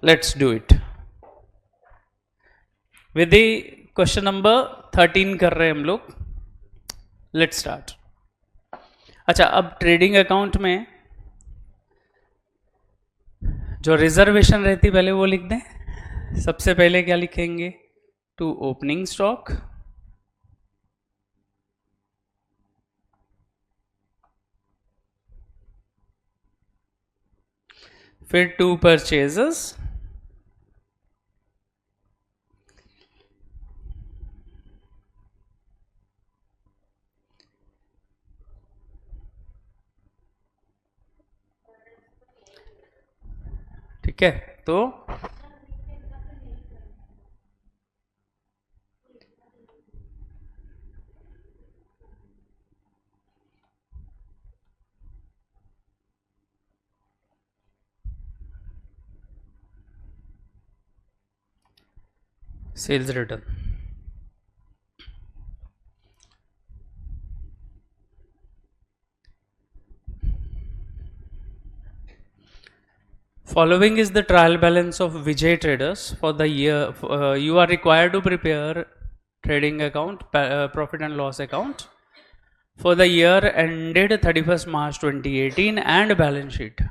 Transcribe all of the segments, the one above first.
Let's do it. Vidhi question number 13 कर रहे हैं हम लोग। Let's start. अच्छा, अब ट्रेडिंग अकाउंट में जो रिजर्वेशन रहती पहले वो लिख दें। सबसे पहले क्या लिखेंगे? टू ओपनिंग स्टॉक, फिर टू परचेजेस, ठीक है। तो sales return, following is the trial balance of Vijay Traders for the year. You are required to prepare trading account, profit and loss account for the year ended 31st March 2018 and balance sheet।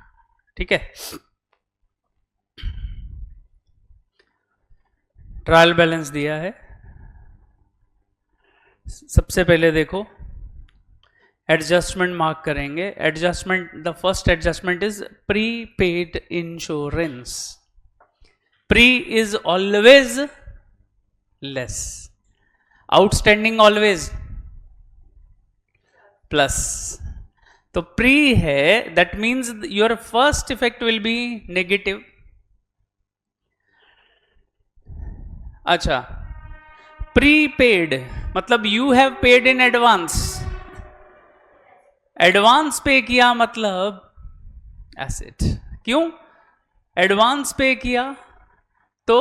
ठीक है। Trial balance दिया है। सबसे पहले देखो, adjustment mark करेंगे। Adjustment, the first adjustment is prepaid insurance. Pre is always less, outstanding always plus. तो pre है, that means your first effect will be negative. अच्छा, प्रीपेड मतलब you have paid in advance. Advance पे किया मतलब asset. क्यों advance पे किया? तो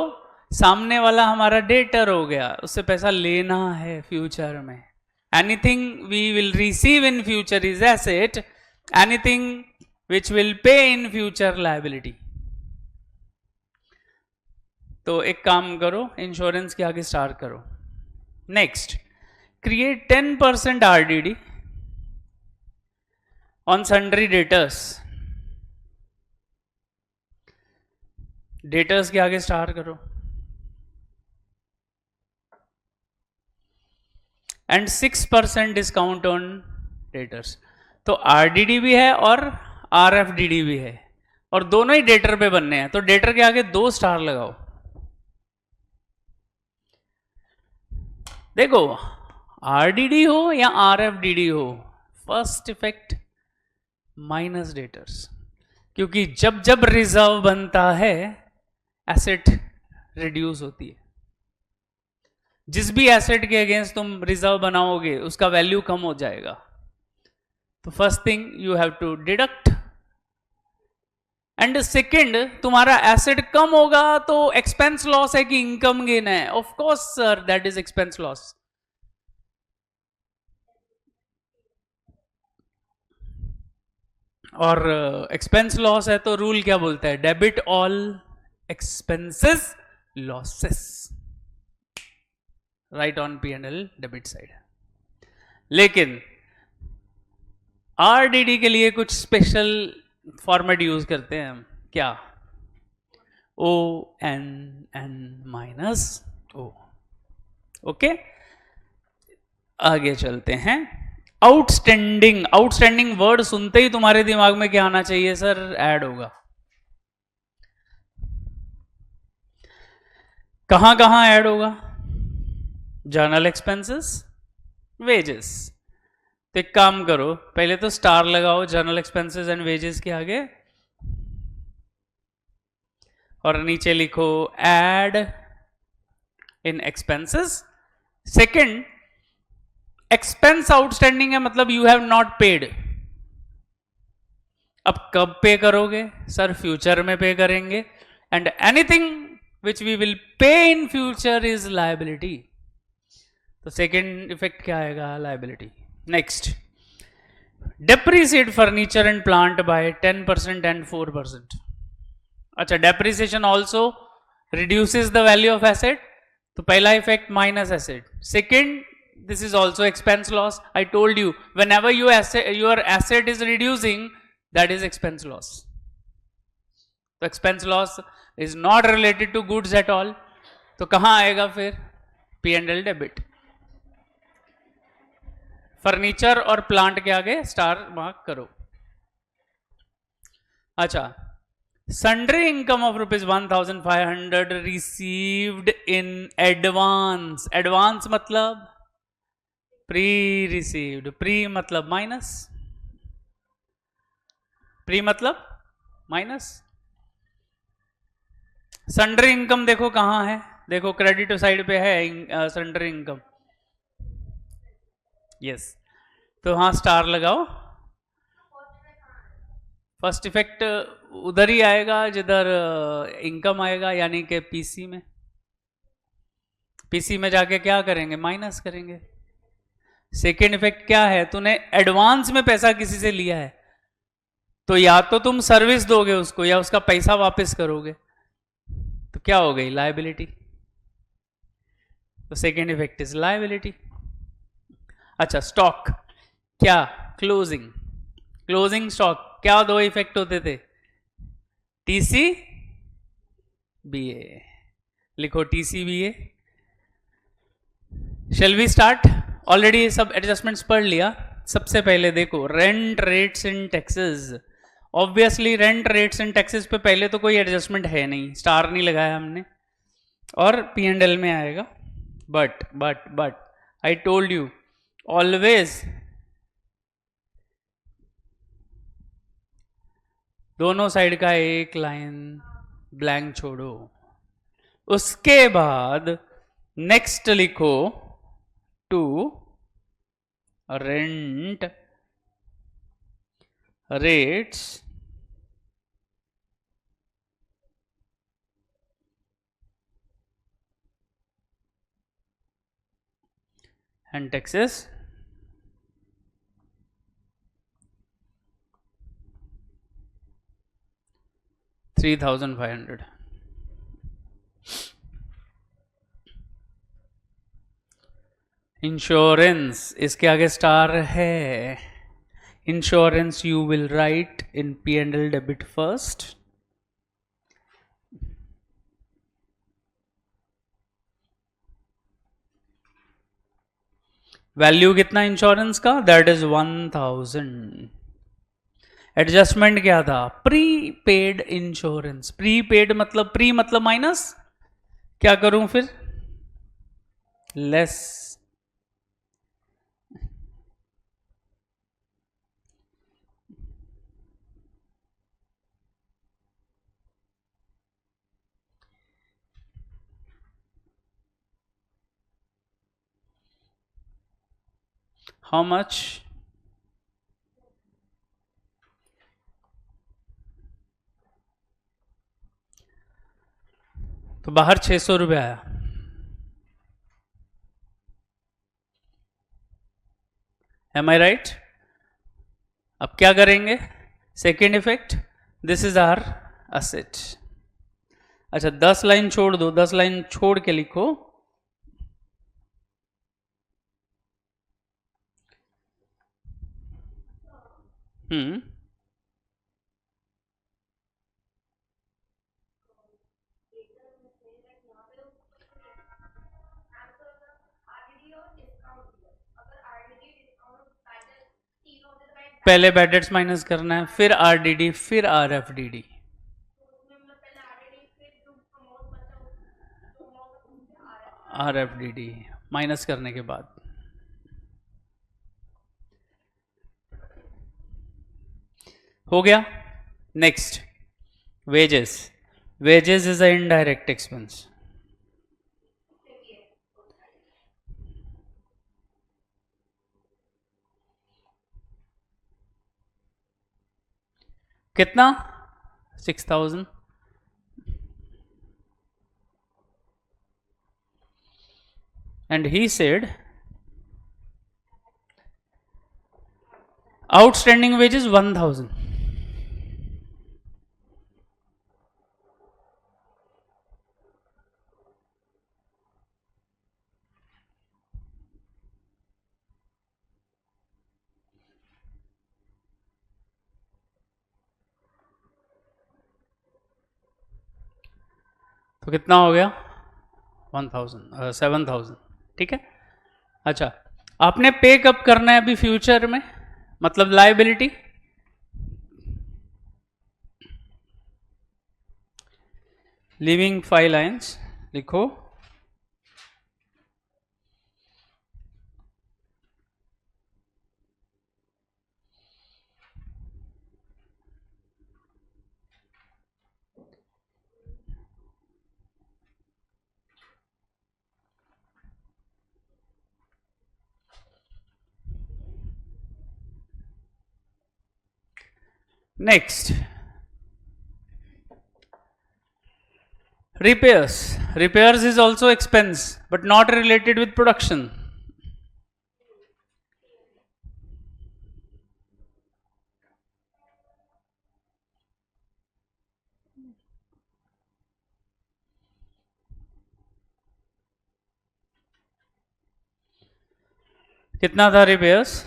सामने वाला हमारा डेटर हो गया, उससे पैसा लेना है फ्यूचर में। Anything we will receive in future is asset, anything which will pay in future liability. तो एक काम करो, इंश्योरेंस के आगे स्टार्ट करो। Next, create 10% RDD on sundry debtors. Debtors के आगे स्टार्ट करो एंड 6% डिस्काउंट ऑन डेटर्स। तो RDD भी है और RFDD भी है और दोनों ही डेटर पे बनने हैं, तो डेटर के आगे 2 स्टार लगाओ। देखो, RDD हो या RFDD हो, फर्स्ट इफेक्ट माइनस डेटर्स, क्योंकि जब जब रिजर्व बनता है एसेट रिड्यूस होती है। जिस भी एसेट के अगेंस्ट तुम रिजर्व बनाओगे उसका वैल्यू कम हो जाएगा। तो first thing you have to deduct, and second, तुम्हारा एसेट कम होगा तो एक्सपेंस लॉस है कि इनकम गेन है? Of course sir, that is expense loss. और एक्सपेंस लॉस है तो रूल क्या बोलता है? Debit all expenses losses, write on P&L debit side. लेकिन RDD के लिए कुछ स्पेशल फॉर्मेट यूज करते हैं हम। क्या? ONN minus O। ओके, आगे चलते हैं। आउटस्टैंडिंग, आउटस्टैंडिंग वर्ड सुनते ही तुम्हारे दिमाग में क्या आना चाहिए सर? ऐड होगा। कहां कहां ऐड होगा? Journal expenses, wages. तो एक काम करो, पहले तो स्टार लगाओ जर्नल एक्सपेंसेस एंड वेजेस के आगे, और नीचे लिखो add in expenses. Second, expense outstanding है मतलब यू हैव नॉट पेड। अब कब पे करोगे सर? फ्यूचर में पे करेंगे, and anything which we will pay in future is liability. तो सेकेंड इफेक्ट क्या आएगा? Liability. Next, depreciate furniture and plant by 10% and 4%। अच्छा, depreciation also reduces the value of asset, तो पहला effect minus asset. Second, this is also expense loss. I told you whenever your asset is reducing, that is expense loss. तो expense loss is not related to goods at all. तो कहां आएगा फिर? P&L debit. Furniture और plant के आगे star mark करो. अच्छा, sundry income of ₹1,500 received in advance. Advance मतलब प्री रिसीव्ड. प्री मतलब माइनस, प्री मतलब माइनस. सन्ड्री इनकम देखो कहां है, देखो क्रेडिट साइड पे है सन्ड्री इनकम. यस, तो हाँ स्टार लगाओ. फर्स्ट इफेक्ट उधर ही आएगा जिधर इनकम आएगा, यानी कि पीसी में. पीसी में जाके क्या करेंगे? माइनस करेंगे. सेकेंड इफेक्ट क्या है? तूने एडवांस में पैसा किसी से लिया है, तो या तो तुम सर्विस दोगे उसको या उसका पैसा वापस करोगे, तो क्या हो गई? लायबिलिटी. तो सेकेंड इफेक्ट इज लायबिलिटी. अच्छा, स्टॉक क्या? क्लोजिंग. क्लोजिंग स्टॉक क्या दो इफेक्ट होते थे? TC BA. लिखो TC BA. Shall we start? Already सब एडजस्टमेंट्स पढ़ लिया. सबसे पहले देखो rent rates in taxes. Obviously rent rates in taxes पे पहले तो कोई एडजस्टमेंट है नहीं, स्टार नहीं लगाया हमने, और P&L में आएगा. But I told you always दोनों साइड का एक लाइन ब्लैंक छोड़ो, उसके बाद नेक्स्ट लिखो to rent rates and taxes. $3,500. Insurance इसके आगे स्टार है. Insurance you will write in P&L debit first. Value कितना इंश्योरेंस का? That is 1,000. एडजस्टमेंट क्या था? Prepaid insurance. Prepaid मतलब प्री मतलब माइनस. क्या करूं फिर? लेस. How much? तो बाहर 600 रुपये आया. एम आई राइट? अब क्या करेंगे? Second effect, this is our asset. अच्छा, 10 लाइन छोड़ दो, 10 लाइन छोड़ के लिखो पहले बैड डेट्स माइनस करना है, फिर आरडीडी, फिर आरएफडीडी. आरएफडीडी माइनस करने के बाद हो गया. Next, wages. Wages is a indirect expense. कितना? 6,000. And he said outstanding wages 1,000. तो कितना हो गया 1000 7000, ठीक है। अच्छा, आपने पे कब करना है अभी फ्यूचर में, मतलब लायबिलिटी, लिविंग 5 लाइन्स लिखो। Next, repairs is also expense but not related with production. कितना था repairs?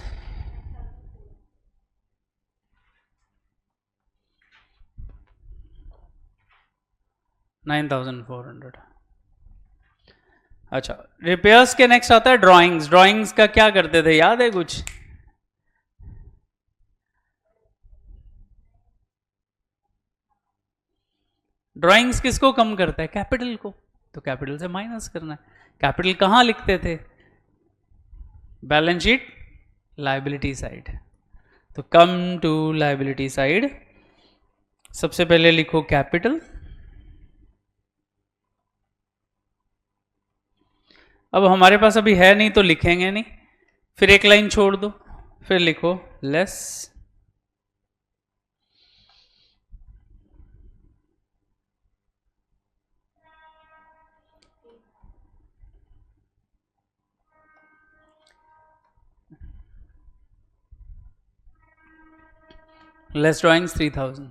9400। अच्छा, रिपेयर्स के नेक्स्ट आता है ड्राइंग्स। ड्राइंग्स का क्या करते थे, याद है कुछ? ड्राइंग्स किसको कम करता है, कैपिटल को, तो कैपिटल से माइनस करना है। कैपिटल कहां लिखते थे, बैलेंस शीट लायबिलिटी साइड। तो कम टू लायबिलिटी साइड, सबसे पहले लिखो कैपिटल। अब हमारे पास अभी है नहीं तो लिखेंगे नहीं, फिर एक लाइन छोड़ दो, फिर लिखो लेस ड्राइंग्स 3000।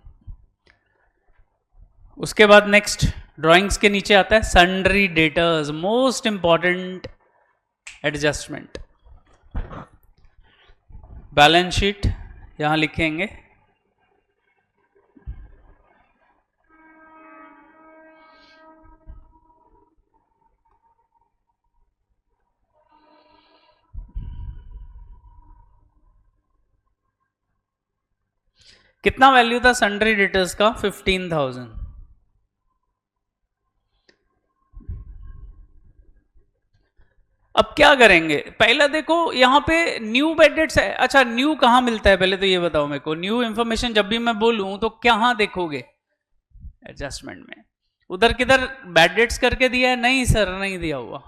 उसके बाद नेक्स्ट ड्राइंग्स के नीचे आता है sundry debtors, most important adjustment. Balance sheet यहां लिखेंगे कितना वैल्यू था सन्ड्री डेटर्स का, 15000। अब क्या करेंगे, पहले देखो यहां पे न्यू बैड डेट्स है। अच्छा, न्यू कहां मिलता है पहले तो ये बताओ मेरे को, न्यू इंफॉर्मेशन जब भी मैं बोलूं तो कहां देखोगे, एडजस्टमेंट में। उधर किधर बैड डेट्स करके दिया है, नहीं सर नहीं दिया हुआ,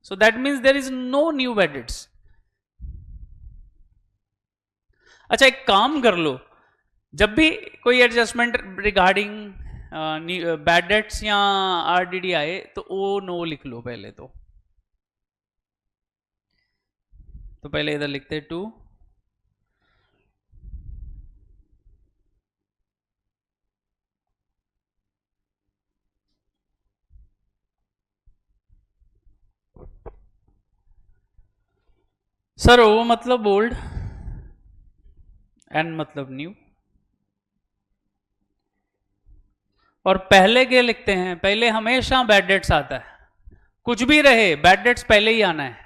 so that means there is no new bad debts. अच्छा, एक काम कर लो, जब भी कोई एडजस्टमेंट रिगार्डिंग बैड डेट्स या आरडीडी आए तो ओ नो लिख लो पहले तो पहले इधर लिखते 2, सर ओ मतलब ओल्ड, एन मतलब न्यू, और पहले के लिखते हैं, पहले हमेशा बैड डेट्स आता है, कुछ भी रहे बैड डेट्स पहले ही आना है।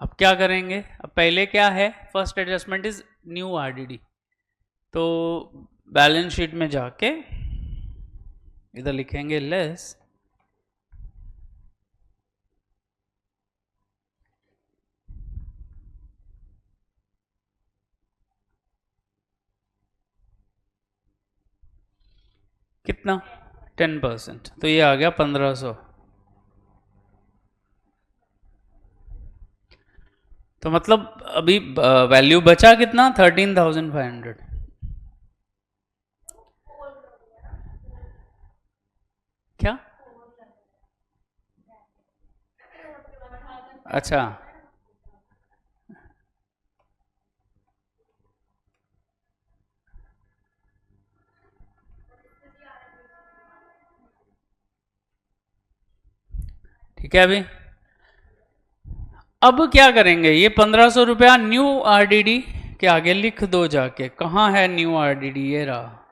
अब क्या करेंगे, अब पहले क्या है, first adjustment is new RDD, तो बैलेंस शीट में जाके इधर लिखेंगे लेस कितना 10%, तो ये आ गया 1500। तो मतलब अभी वैल्यू बचा कितना, 13,500। क्या अच्छा, ठीक है। अभी अब क्या करेंगे, ये 1500 रुपया न्यू आरडीडी के आगे लिख दो जाके। कहाँ है न्यू आरडीडी? ये रहा।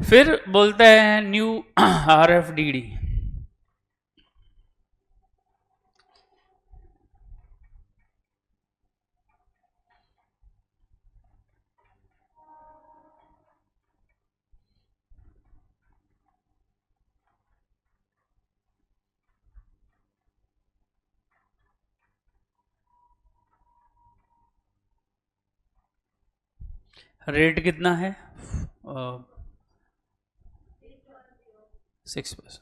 फिर बोलते हैं न्यू आरएफडीडी। रेट कितना है? 6%।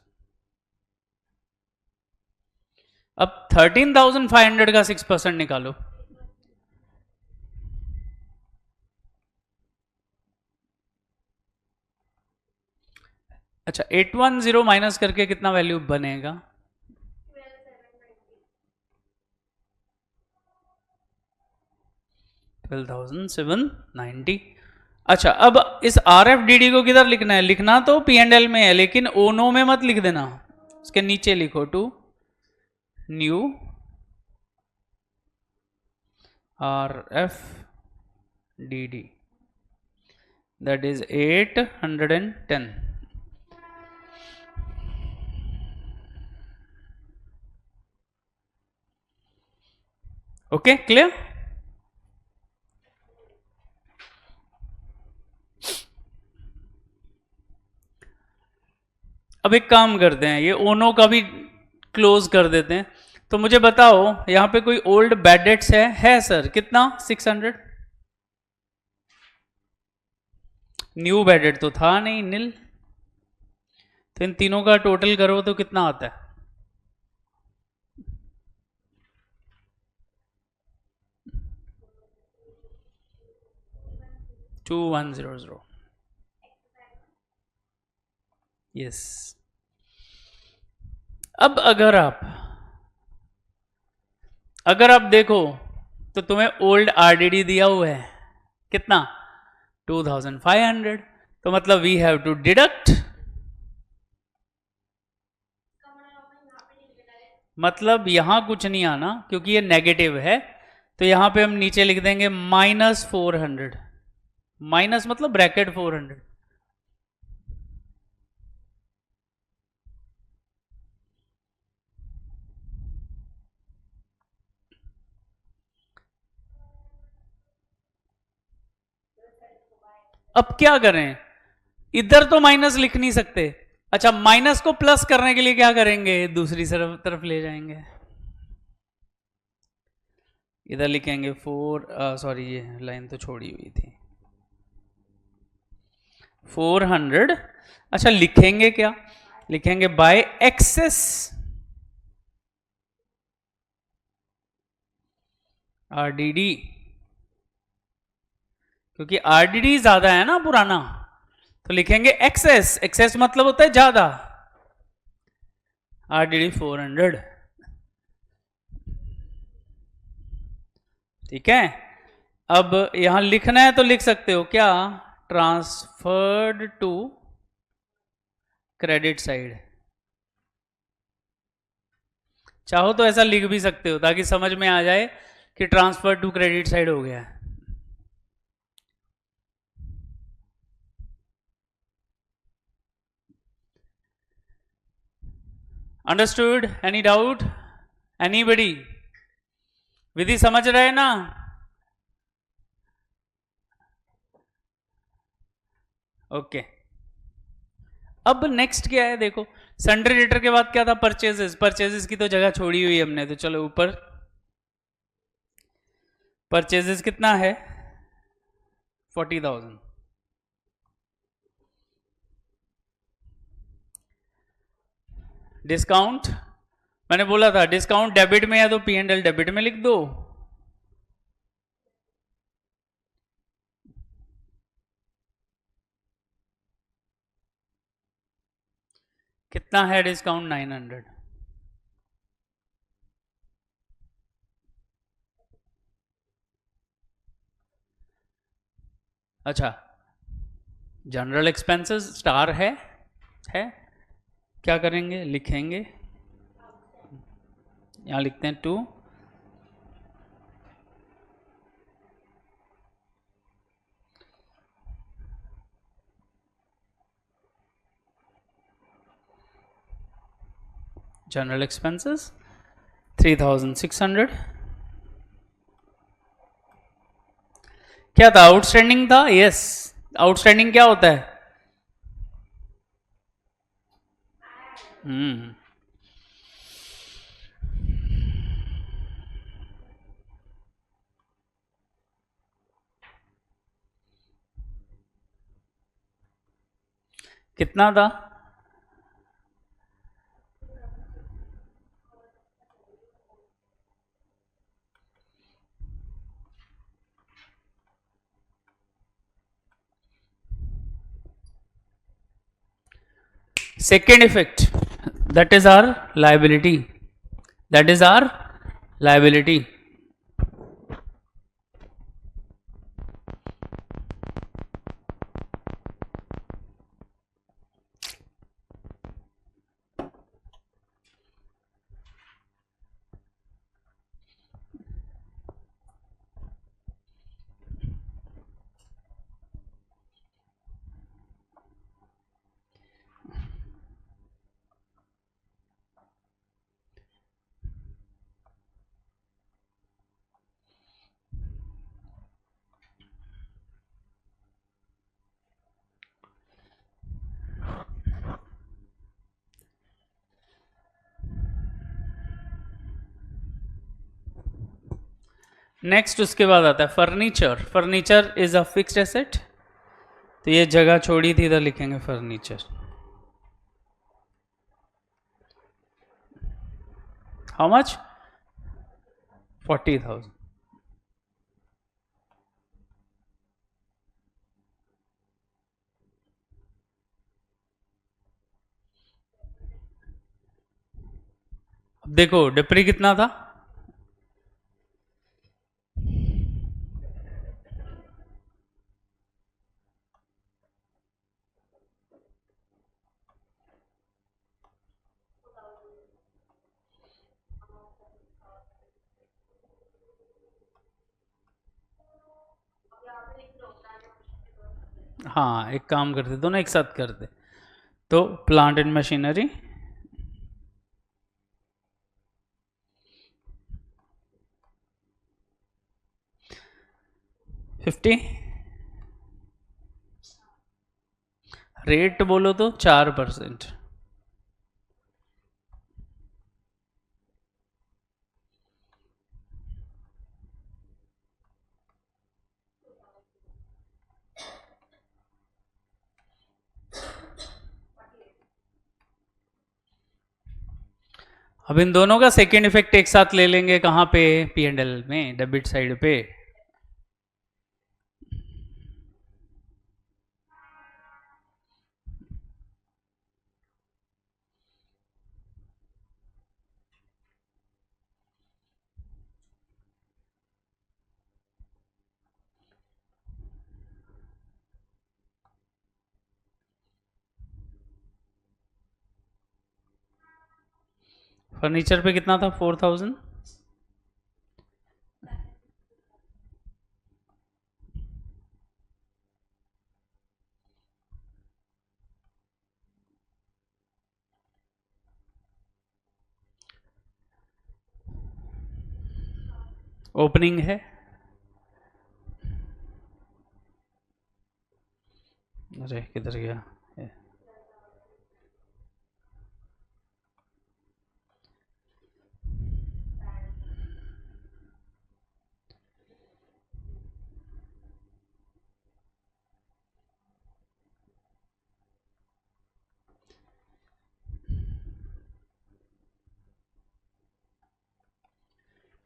अब 13,500 का 6% निकालो। अच्छा, 810 माइनस करके कितना वैल्यू बनेगा? 12,790। अच्छा, अब इस आर एफ डी डी को किधर लिखना है? लिखना तो पी एंड एल में है, लेकिन ओनो में मत लिख देना, उसके नीचे लिखो to new R F D D, that is 810। Okay, clear? अब एक काम करते हैं, ये ओनो का भी क्लोज कर देते हैं। तो मुझे बताओ, यहां पे कोई ओल्ड बैड डेट्स है सर? कितना? 600। न्यू बैड डेट तो था नहीं, नील। तो इन तीनों का टोटल करो तो कितना आता है? 2100। यस। अब अगर आप देखो तो तुम्हें ओल्ड आरडीडी दिया हुआ है कितना? 2500। तो मतलब वी हैव टू डिडक्ट, मतलब यहां कुछ नहीं आना क्योंकि ये नेगेटिव है। तो यहां पे हम नीचे लिख देंगे -400। माइनस मतलब ब्रैकेट 400। अब क्या करें, इधर तो माइनस लिख नहीं सकते। अच्छा, माइनस को प्लस करने के लिए क्या करेंगे? दूसरी तरफ ले जाएंगे। इधर लिखेंगे 4, सॉरी ये लाइन तो छोड़ी हुई थी, 400। अच्छा, लिखेंगे क्या? लिखेंगे बाय एक्सेस आरडीडी, क्योंकि आरडीडी ज्यादा है ना पुराना। तो लिखेंगे एक्सेस, एक्सेस मतलब होता है ज्यादा, आरडीडी 400। ठीक है। अब यहां लिखना है तो लिख सकते हो क्या? Transferred to credit side. चाहो तो ऐसा लिख भी सकते हो ताकि समझ में आ जाए कि ट्रांसफर टू क्रेडिट साइड हो गया है। अंडरस्टूड? Any doubt? एनीबडी? विधि समझ रहे ना? ओके। अब नेक्स्ट क्या है देखो, सन्ड्री डेटर के बाद क्या था? परचेजेस। परचेजेस की तो जगह छोड़ी हुई हमने, तो चलो ऊपर परचेजेस कितना है? 40,000। डिस्काउंट, मैंने बोला था डिस्काउंट डेबिट में है तो पी एंड एल डेबिट में लिख दो। कितना है डिस्काउंट? 900। अच्छा, जनरल एक्सपेंसेस स्टार है क्या करेंगे? लिखेंगे, यहाँ लिखते हैं 2, जनरल एक्सपेंसेस 3600। क्या था? आउटस्टैंडिंग था। यस, आउटस्टैंडिंग क्या होता है? हम्म, कितना था? Second effect, that is our liability. That is our liability. Next उसके बाद आता है furniture. Furniture is a fixed asset, तो ये जगह छोड़ी थी, इधर लिखेंगे फर्नीचर। How much? 40,000। अब देखो डिप्री कितना था? हाँ, एक काम करते, दोनों एक साथ करते। तो प्लांट एंड मशीनरी 50, रेट बोलो तो 4%। अब इन दोनों का सेकेंड इफेक्ट एक साथ ले लेंगे, कहाँ पे? पी एंड एल में, डेबिट साइड पे। फर्नीचर पे कितना था? 4,000। ओपनिंग है, अरे किधर गया?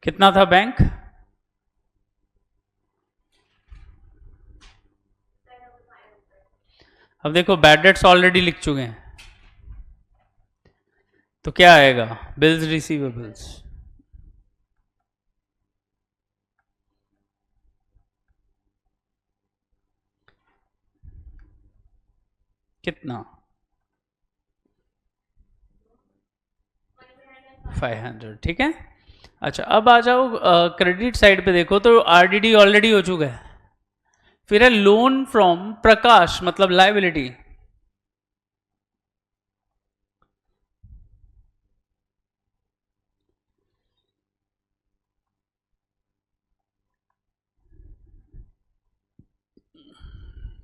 कितना था बैंक? अब देखो बैड डेट्स ऑलरेडी लिख चुके हैं, तो क्या आएगा? Bills receivables. कितना? 500, ठीक है। अच्छा, अब आ जाओ क्रेडिट साइड पे। देखो तो आरडीडी ऑलरेडी हो चुका है। फिर है लोन फ्रॉम प्रकाश, मतलब लाइबिलिटी।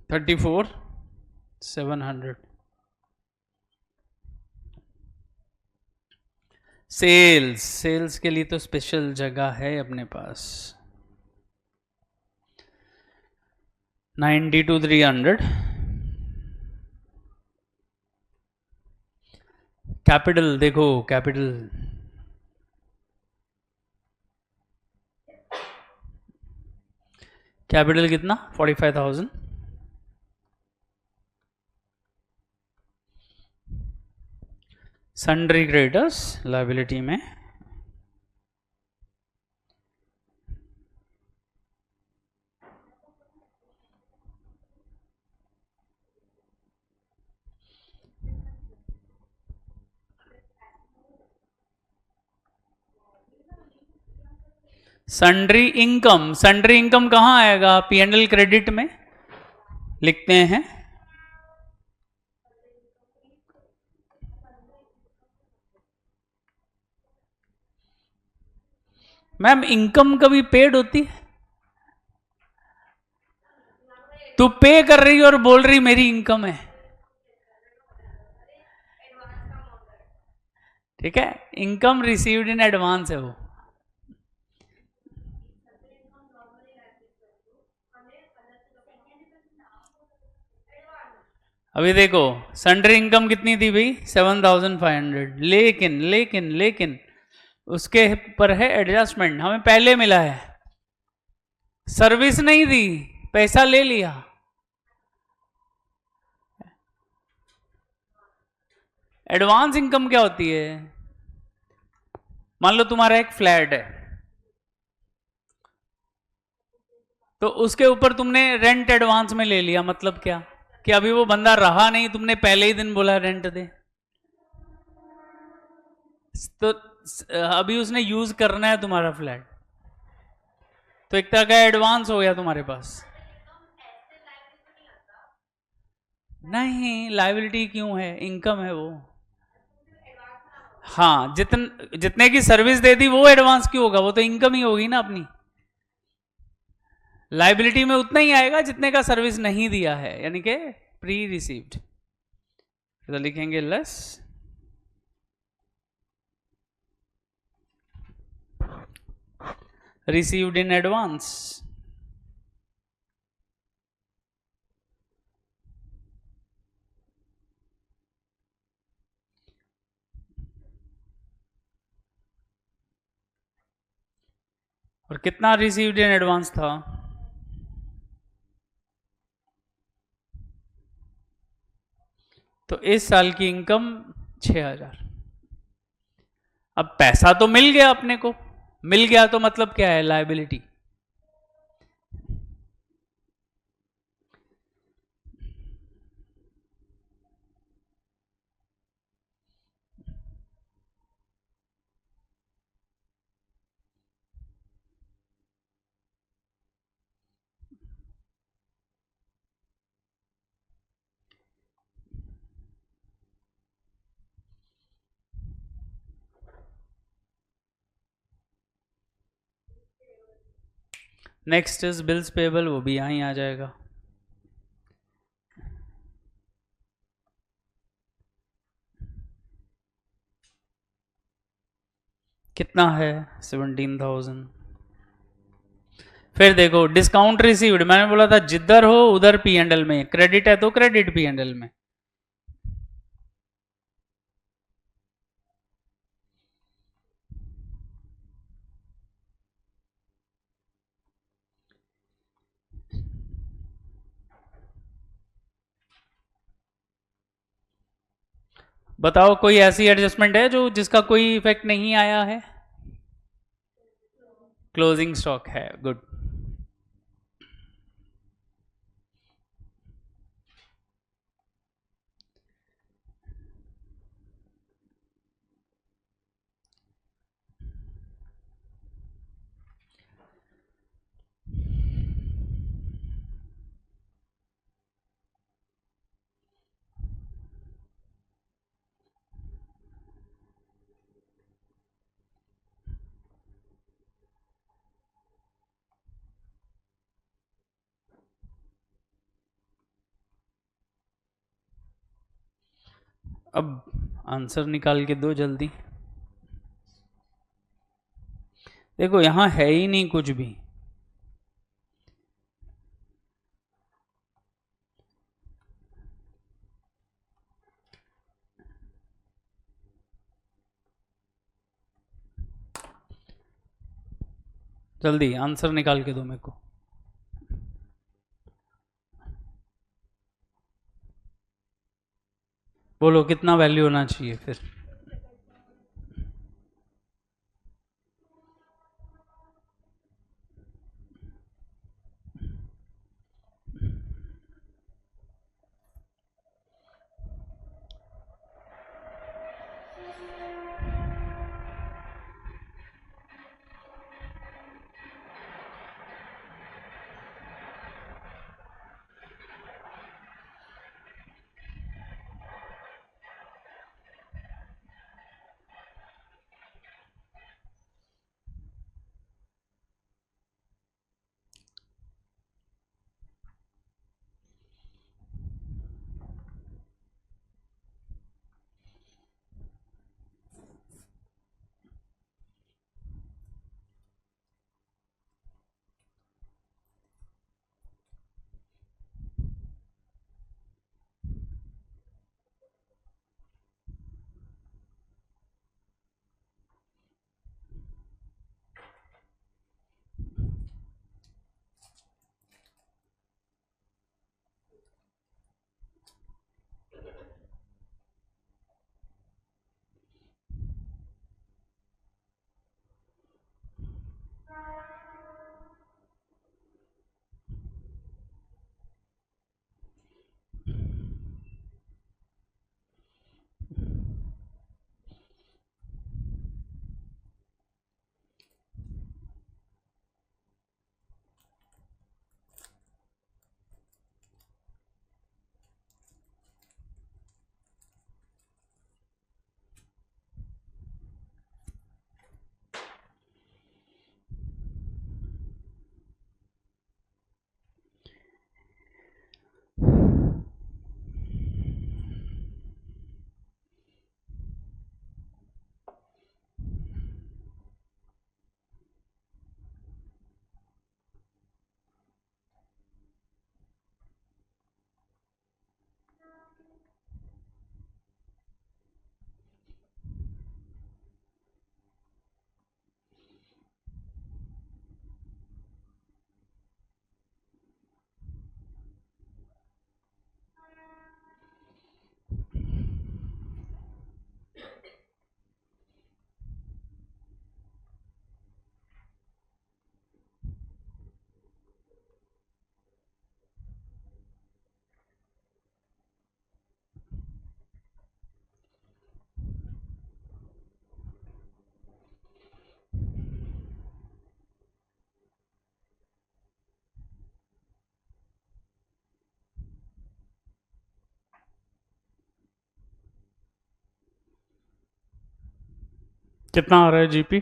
$34,700। सेल्स के लिए तो स्पेशल जगह है अपने पास। 90 to 300। कैपिटल देखो, कैपिटल कितना? 45,000। सन्ड्री क्रेडिटर्स लाइबिलिटी में सन्ड्री इनकम कहाँ आएगा? पीएनएल क्रेडिट में लिखते हैं। मैम इनकम कभी पेड होती है? तू पे कर रही और बोल रही मेरी इनकम है। ठीक है, इनकम रिसीव्ड इन एडवांस है वो। अभी देखो सन्ड्री इनकम कितनी थी भाई? 7,500। लेकिन लेकिन लेकिन उसके पर है एडजस्टमेंट, हमें पहले मिला है। सर्विस नहीं दी, पैसा ले लिया। एडवांस इनकम क्या होती है? मान लो तुम्हारा एक फ्लैट है, तो उसके ऊपर तुमने रेंट एडवांस में ले लिया। मतलब क्या कि अभी वो बंदा रहा नहीं, तुमने पहले ही दिन बोला रेंट दे, तो अभी उसने यूज करना है तुम्हारा फ्लैट, तो एक तरह का एडवांस हो गया तुम्हारे पास। नहीं, लाइबिलिटी क्यों है? इनकम है वो। हाँ, जितने की सर्विस दे दी वो एडवांस क्यों होगा? वो तो इनकम ही होगी ना अपनी। लाइबिलिटी में उतना ही आएगा जितने का सर्विस नहीं दिया है, यानी कि प्री रिसीव्ड। तो लिखेंगे लेस रिसीव्ड इन एडवांस। और कितना रिसीव्ड इन एडवांस था? तो इस साल की इनकम 6,000। अब पैसा तो मिल गया अपने को, मिल गया तो मतलब क्या है? Liability. Next is bills payable, वो भी यहीं आ जाएगा। कितना है? 17,000। फिर देखो डिस्काउंट रिसीव्ड, मैंने बोला था जिधर हो उधर पी एंड एल में, क्रेडिट है तो क्रेडिट पी एंड एल में। बताओ कोई ऐसी एडजस्टमेंट है जो जिसका कोई इफेक्ट नहीं आया है? क्लोजिंग स्टॉक है, गुड। अब आंसर निकाल के दो जल्दी। देखो यहां है ही नहीं कुछ भी। जल्दी आंसर निकाल के दो मेरे को। बोलो कितना वैल्यू होना चाहिए फिर? कितना आ रहा है जीपी?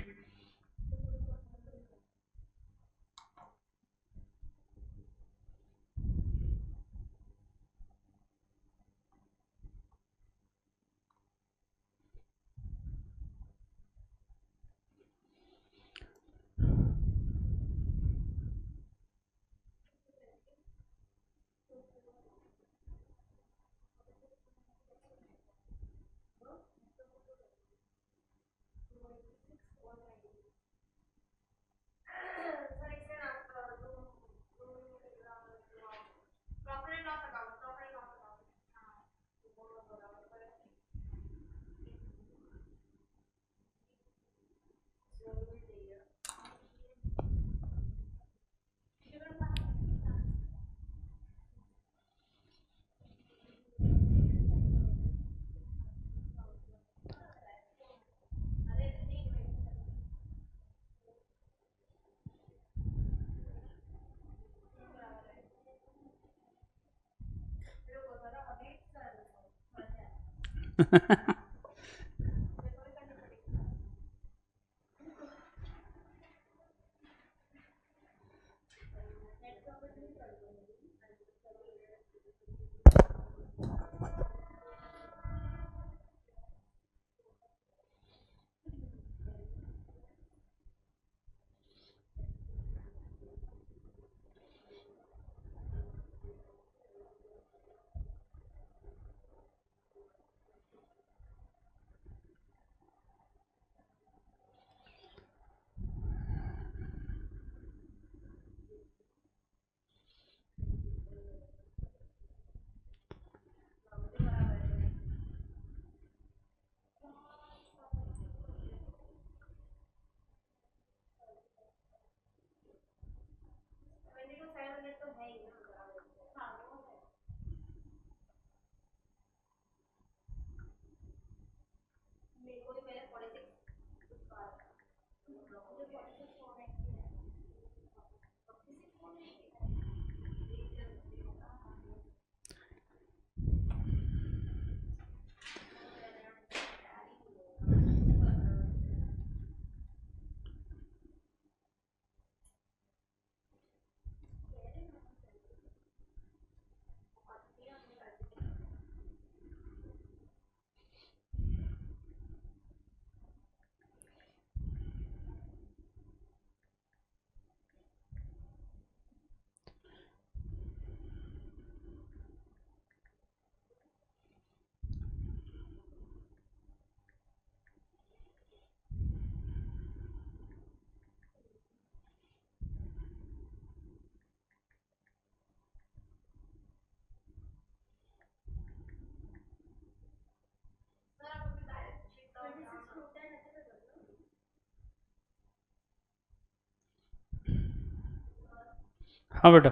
हाँ बेटा,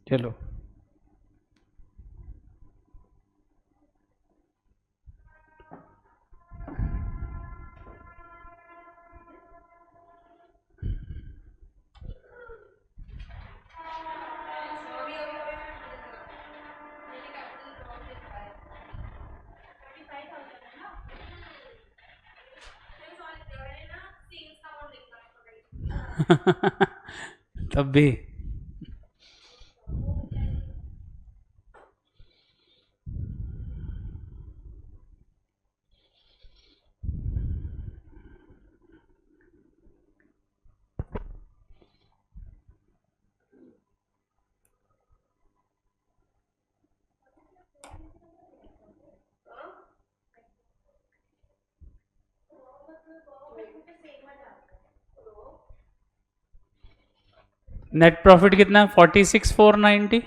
चलो। तब भी नेट प्रॉफिट कितना है? 46,490।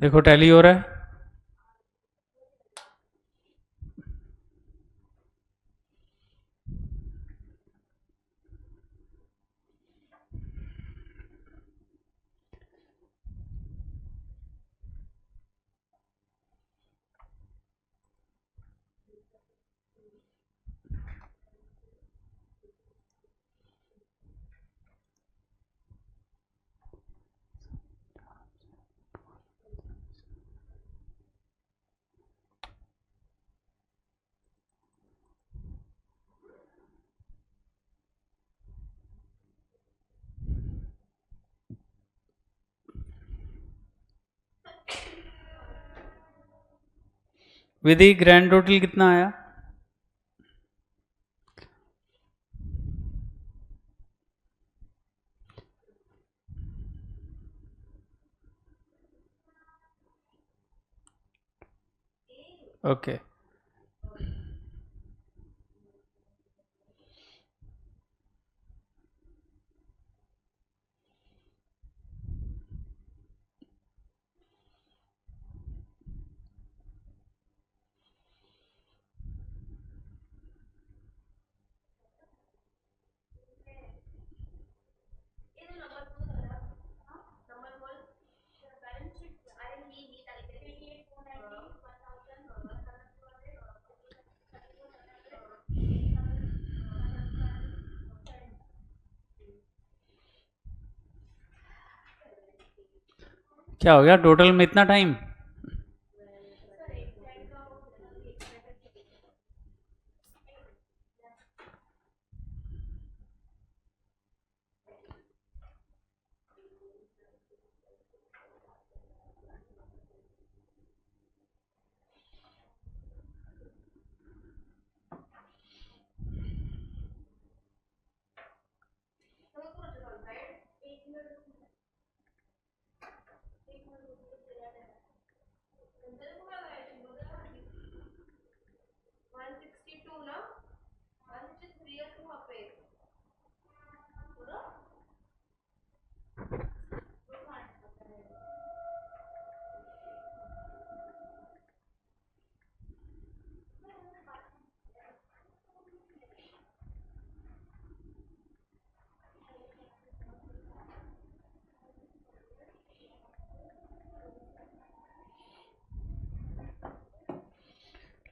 देखो टैली हो रहा है। विधि ग्रैंड टोटल कितना आया? ओके क्या हो गया टोटल में इतना टाइम?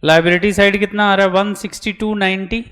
लाइबिलिटी साइड कितना आ रहा है? 162.90।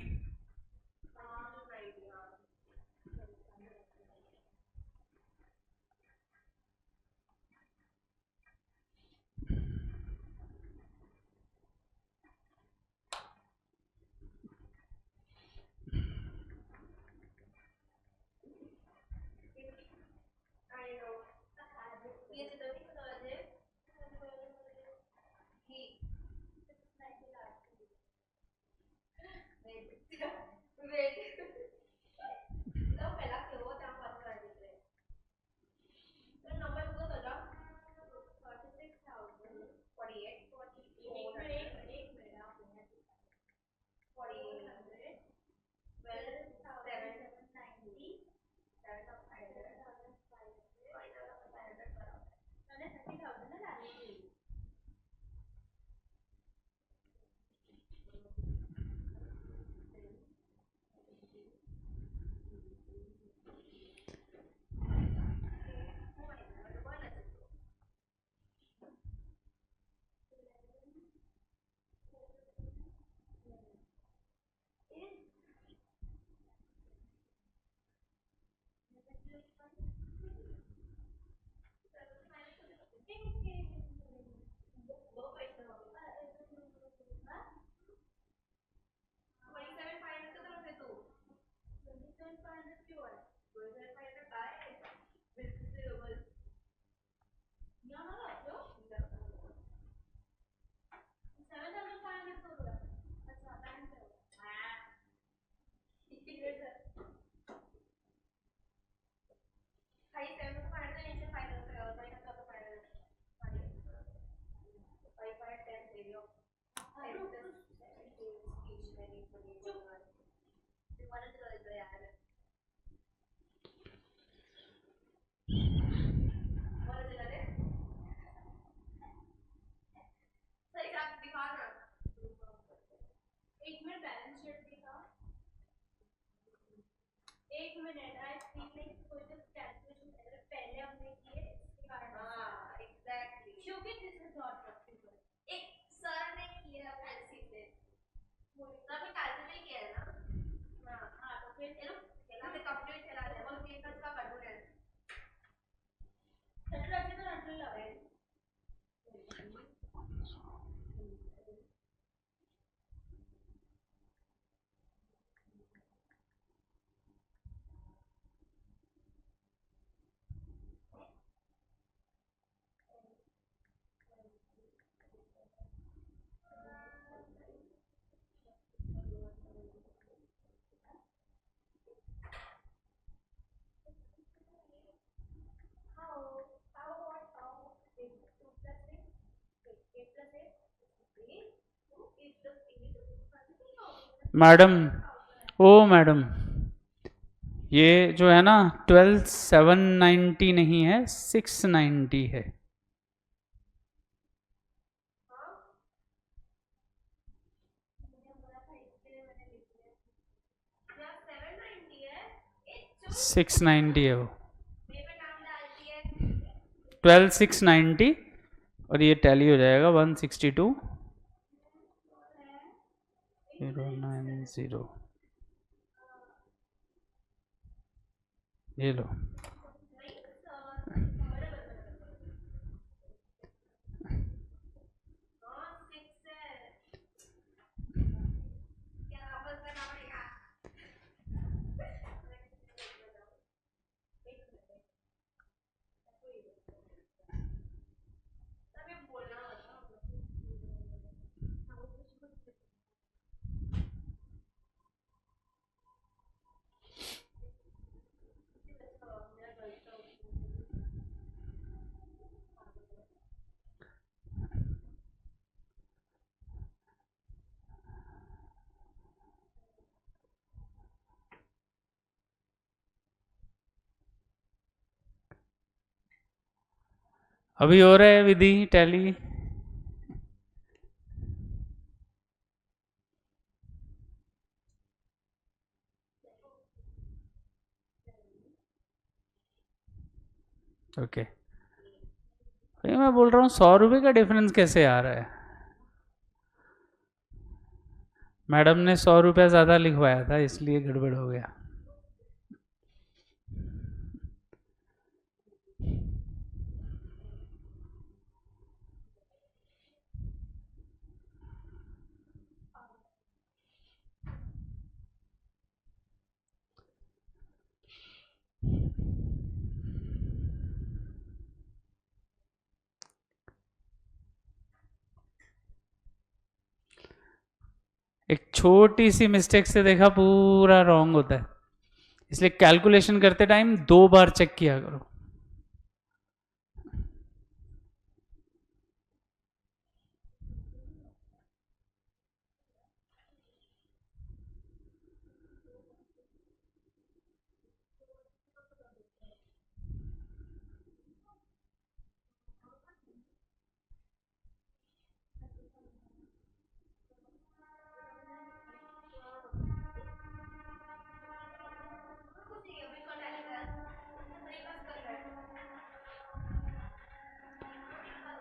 मैडम, ओ मैडम, ये जो है ना 12,790 नहीं है, 690 है। सिक्स 90 है वो, 12,690, और ये टैली हो जाएगा 162,090। ये लो। अभी हो रहा है विधि टैली। ओके, मैं बोल रहा हूँ 100 रुपये का डिफरेंस कैसे आ रहा है? मैडम ने 100 रुपया ज़्यादा लिखवाया था, इसलिए गड़बड़ हो गया। एक छोटी सी मिस्टेक से देखा पूरा रॉन्ग होता है, इसलिए कैलकुलेशन करते टाइम 2 बार चेक किया करो।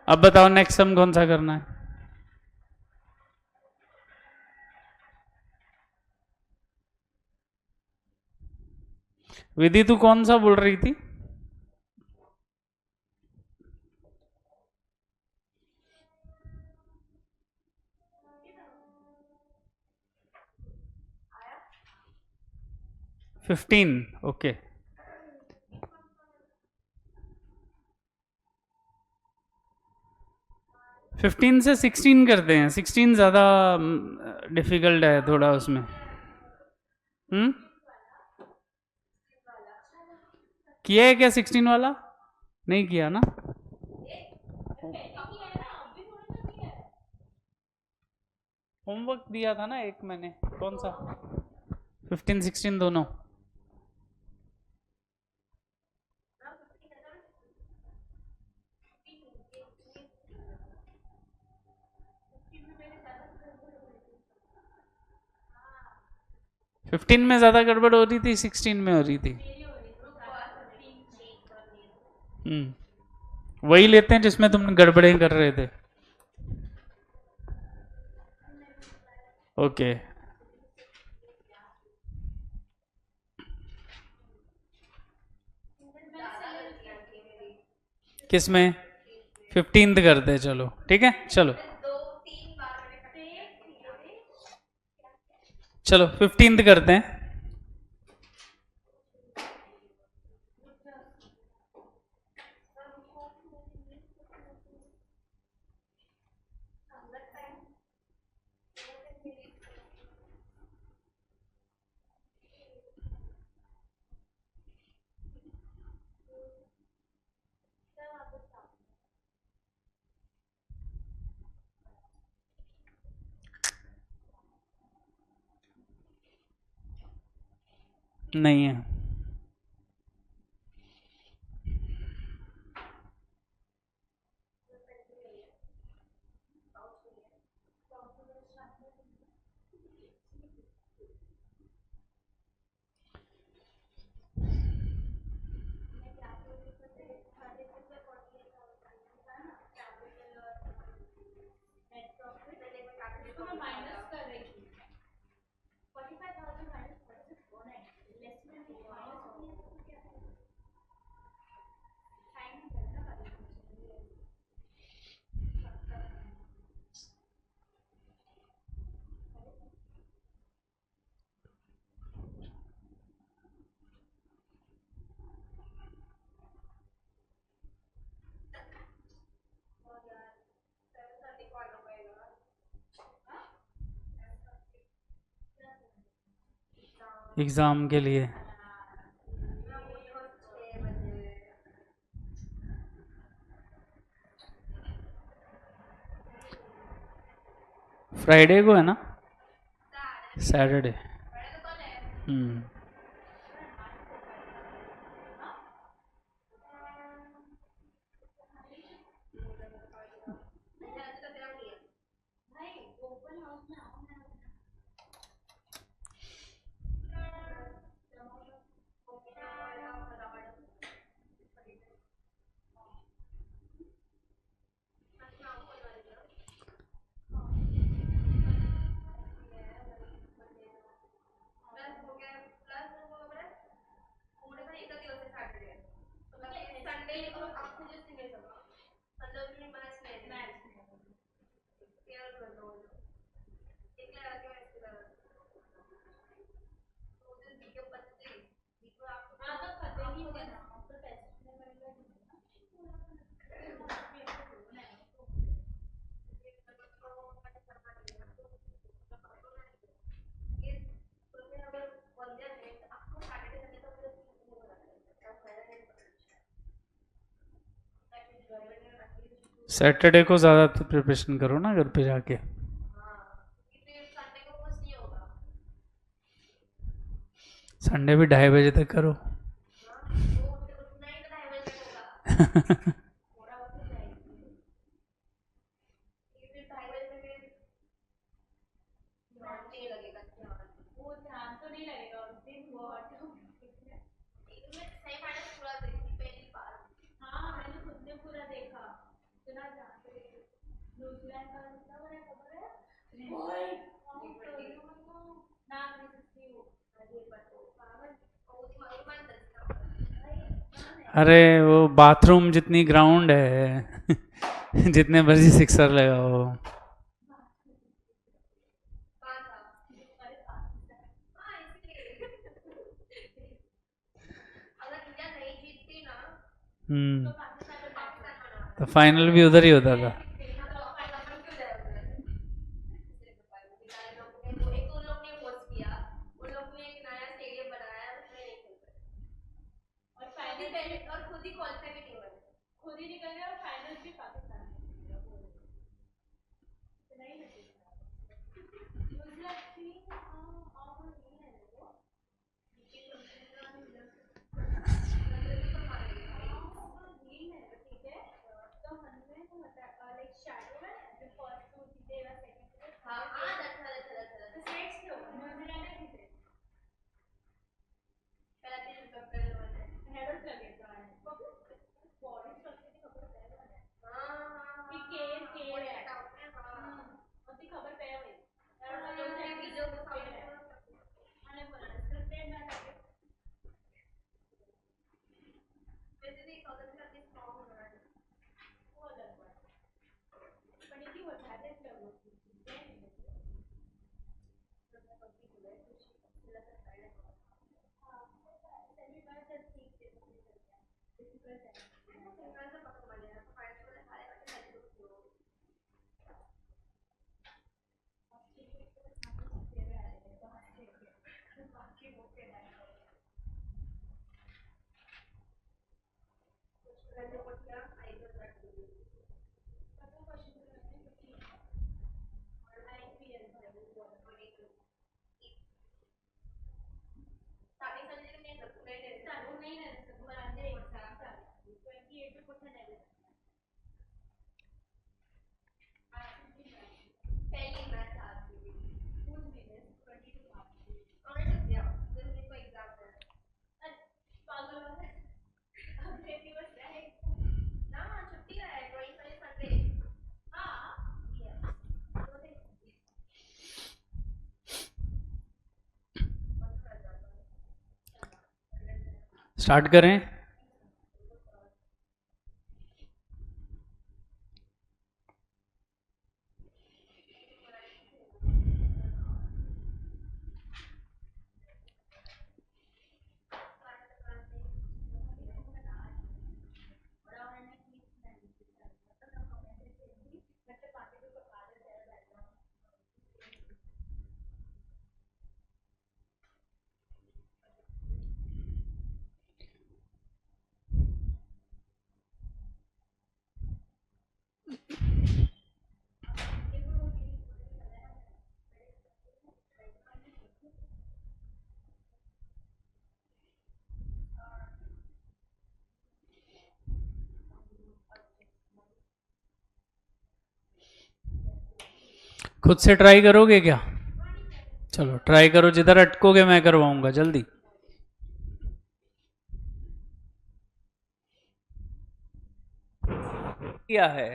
अब बताओ नेक्स्ट सम कौन सा करना है? विधि तू कौन सा बोल रही थी? Fifteen, okay. 15 से 16 करते हैं, 16 ज़्यादा डिफिकल्ट है थोड़ा उसमें। किया है क्या 16 वाला? नहीं किया ना? होमवर्क दिया था ना एक मैंने, कौन सा? 15 16 दोनों। फिफ्टीन में ज्यादा गड़बड़ हो रही थी, 16 में हो रही थी। वही लेते हैं जिसमें तुम गड़बड़ें कर रहे थे। ओके, किसमें? 15th करते हैं, चलो ठीक है, चलो चलो 15th करते हैं। नहीं है। एग्ज़ाम के लिए फ्राइडे को है ना, सैटरडे। सैटरडे को ज़्यादा प्रिपरेशन करो ना घर पे जाके। संडे भी 2:30 बजे तक करो। अरे वो बाथरूम जितनी ग्राउंड है जितने मर्जी सिक्सर लगाओ। तो फाइनल भी उधर ही होता था। स्टार्ट करें। खुद से ट्राई करोगे क्या? चलो ट्राई करो, जिधर अटकोगे मैं करवाऊंगा जल्दी। क्या है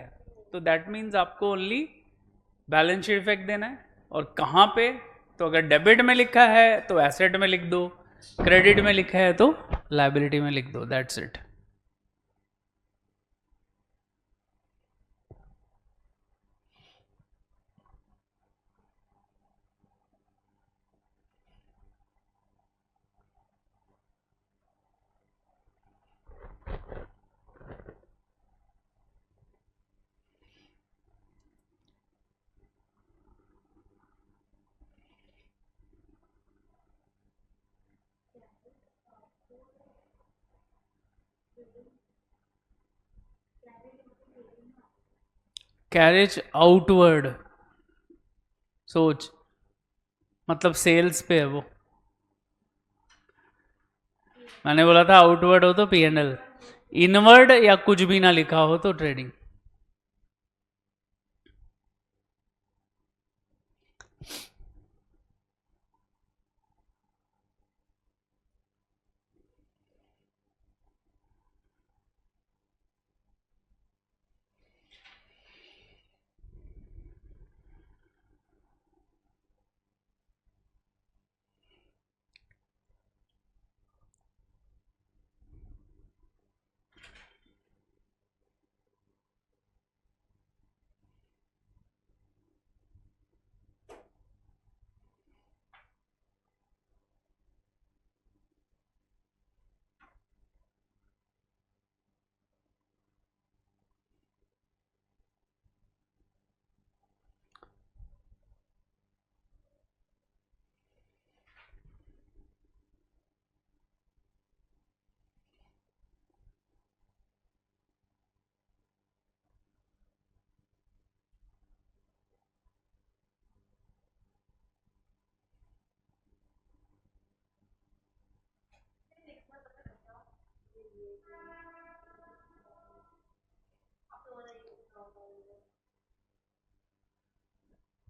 तो दैट मीन्स आपको ओनली बैलेंस शीट इफेक्ट देना है। और कहाँ पे? तो अगर डेबिट में लिखा है तो एसेट में लिख दो, क्रेडिट में लिखा है तो लायबिलिटी में लिख दो, दैट्स इट। कैरेज आउटवर्ड, सोच, मतलब सेल्स पे है वो। मैंने बोला था आउटवर्ड हो तो P&L, इनवर्ड या कुछ भी ना लिखा हो तो ट्रेडिंग।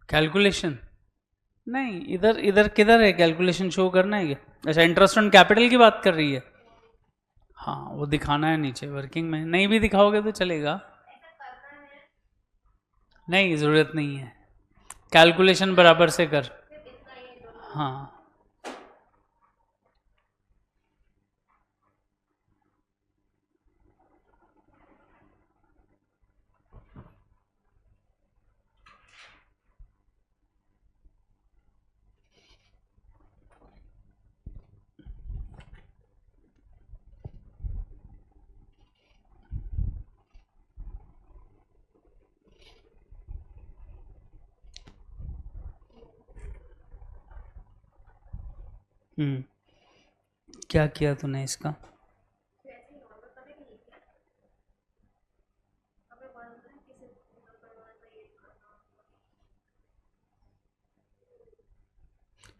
कैलकुलेशन नहीं, इधर इधर किधर है कैलकुलेशन शो करना है क्या? अच्छा, इंटरेस्ट ऑन कैपिटल की बात कर रही है। हाँ वो दिखाना है नीचे वर्किंग में, नहीं भी दिखाओगे तो चलेगा, नहीं ज़रूरत नहीं है, कैलकुलेशन बराबर से कर। हाँ क्या किया तूने इसका?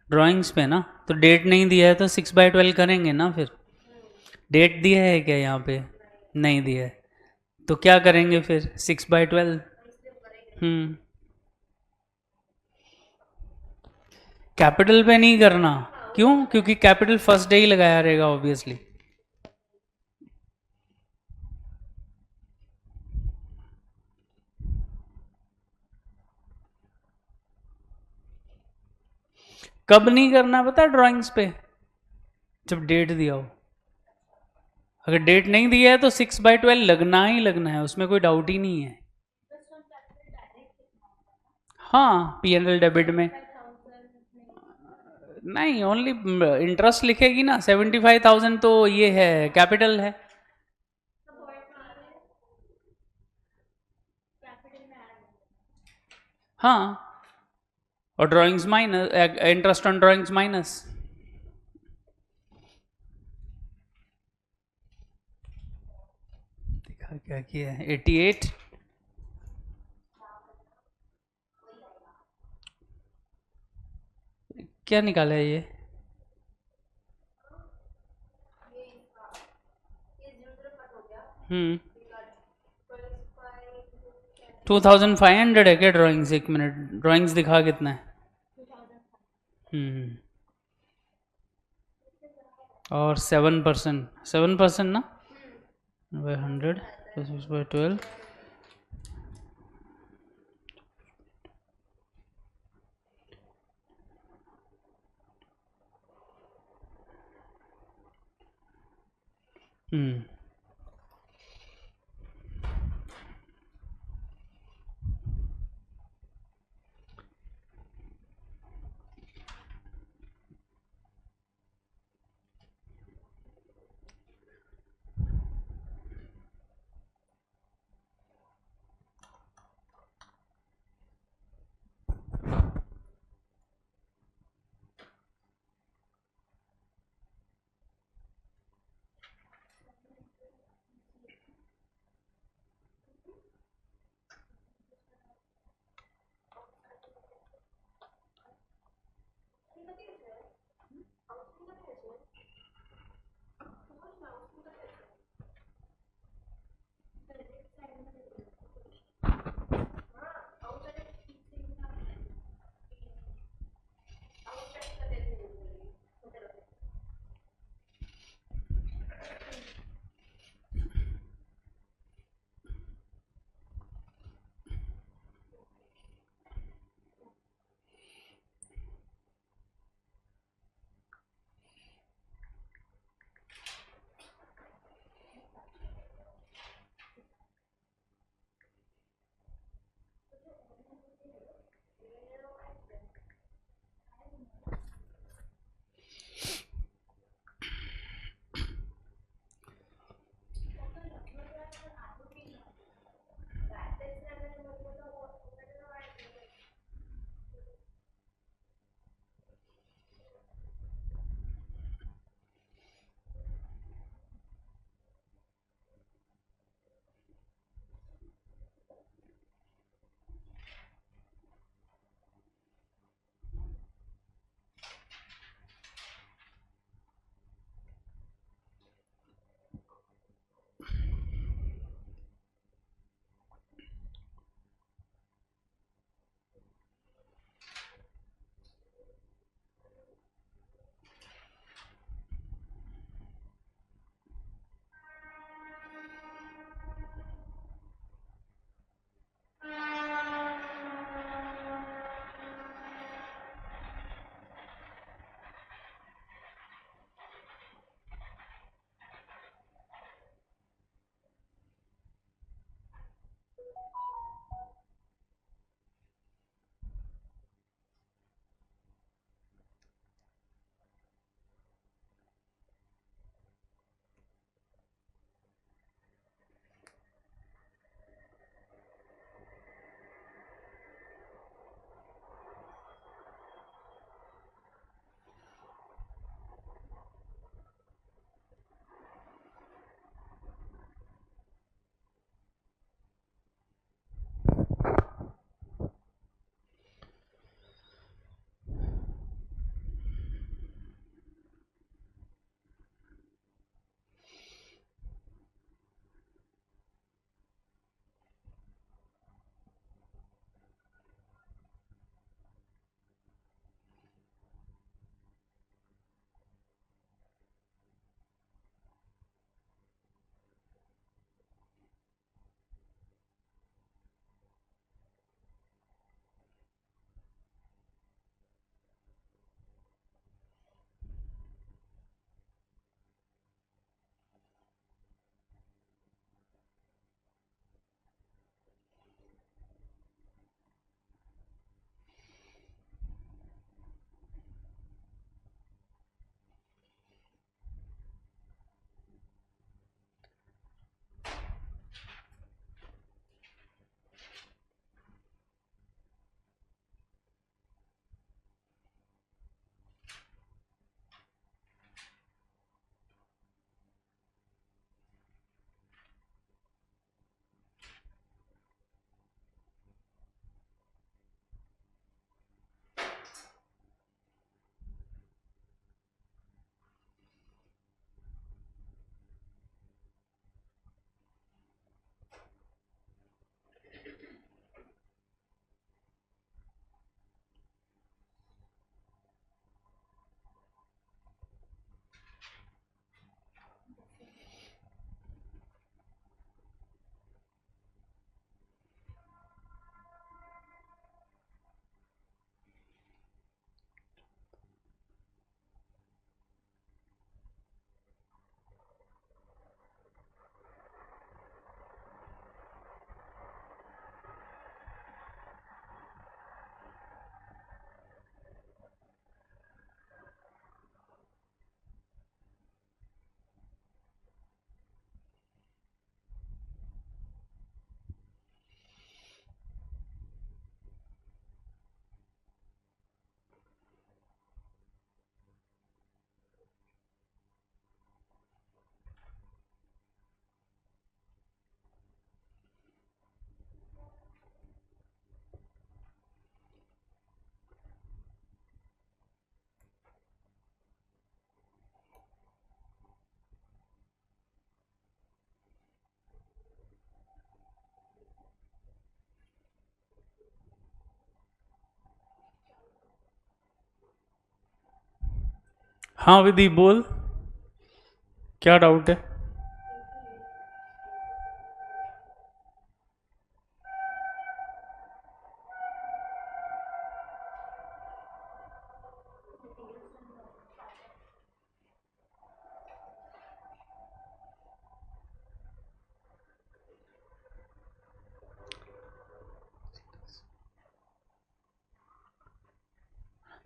ड्राइंग्स पे ना, तो डेट नहीं दिया है तो 6/12 करेंगे ना फिर। डेट दिया है क्या यहाँ पे? नहीं दिया है। तो क्या करेंगे फिर? 6/12। कैपिटल पे नहीं करना। क्यों? क्योंकि कैपिटल फर्स्ट डे ही लगाया रहेगा ऑब्वियसली। कब नहीं करना पता ड्राइंग्स पे? जब डेट दिया हो। अगर डेट नहीं दिया है तो 6/12 लगना ही लगना है, उसमें कोई डाउट ही नहीं है। हाँ, P&L डेबिट में नहीं, ओनली इंटरेस्ट लिखेगी ना। 75,000 तो ये है, कैपिटल है। हाँ, और drawings minus, interest on drawings minus. देखा क्या किया है? 88। क्या निकाला है ये? हम्म 2500 है क्या ड्राइंग्स? एक मिनट, ड्राइंग्स दिखा कितना है। हम्म और 7%, 7% ना, बाय 100 प्लस बाय 12। हम्म हाँ विधि बोल, क्या डाउट है?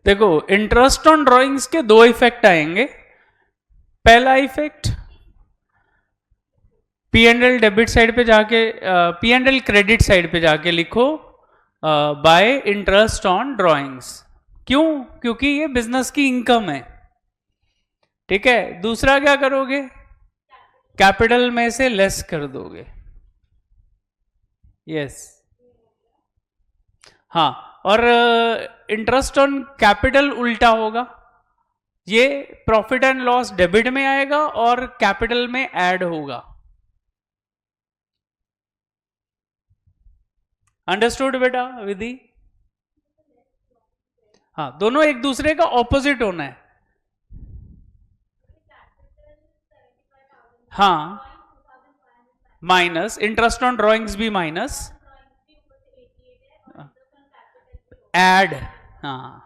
देखो, इंटरेस्ट ऑन ड्राइंग्स के दो इफेक्ट आएंगे। पहला effect, P and L debit side पे जाके, P and L credit side पे जाके लिखो बाय इंटरेस्ट ऑन ड्राइंग्स। क्यों? क्योंकि ये बिजनेस की इनकम है। ठीक है, दूसरा क्या करोगे? कैपिटल में से लेस कर दोगे। यस। हाँ, और इंटरेस्ट ऑन कैपिटल उल्टा होगा, ये प्रॉफिट एंड लॉस डेबिट में आएगा और कैपिटल में ऐड होगा। अंडरस्टूड बेटा विधि? हाँ, दोनों एक दूसरे का ऑपोजिट होना है। हाँ, माइनस इंटरेस्ट ऑन ड्राइंग्स भी माइनस ऐड। हाँ।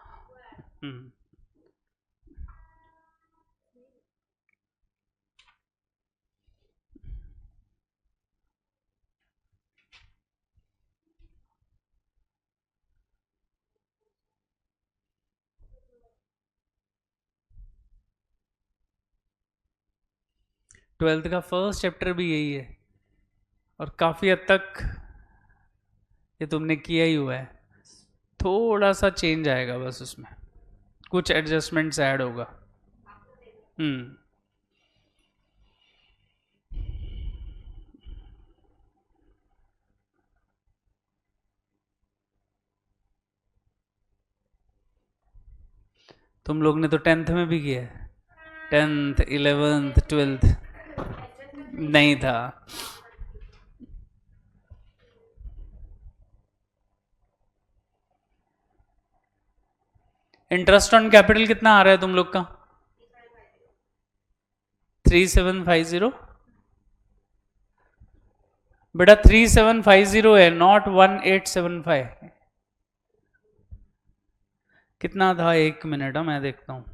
12th का फर्स्ट चैप्टर भी यही है, और काफी हद तक ये तुमने किया ही हुआ है। थोड़ा सा चेंज आएगा बस, उसमें कुछ एडजस्टमेंट्स ऐड होगा। हम्म। तुम लोग ने तो 10th में भी किया है, 10th 11th 12th नहीं था। इंटरेस्ट ऑन कैपिटल कितना आ रहा है तुम लोग का? 3750। बेटा 3750 है, नॉट 1875। कितना था? एक मिनट, मैं देखता हूँ।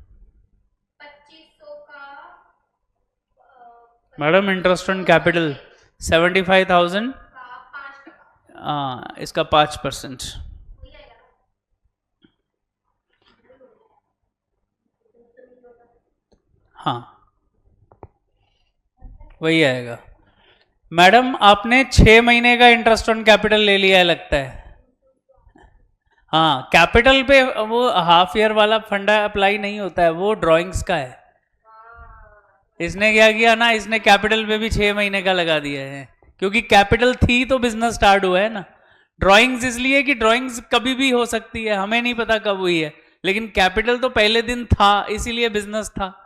मैडम इंटरेस्ट ऑन कैपिटल 75,000, इसका 5%। हाँ, वही आएगा। मैडम आपने 6 महीने का इंटरेस्ट ऑन कैपिटल ले लिया है लगता है। हाँ, कैपिटल पे वो हाफ ईयर वाला फंडा अप्लाई नहीं होता है, वो ड्राइंग्स का है। इसने क्या किया ना, इसने कैपिटल पे भी 6 महीने का लगा दिया है, क्योंकि कैपिटल थी तो बिजनेस स्टार्ट हुआ है ना। ड्राइंग्स इसलिए कि ड्राइंग्स कभी भी हो सकती है, हमें नहीं पता कब हुई है, लेकिन कैपिटल तो पहले दिन था, इसीलिए बिजनेस था।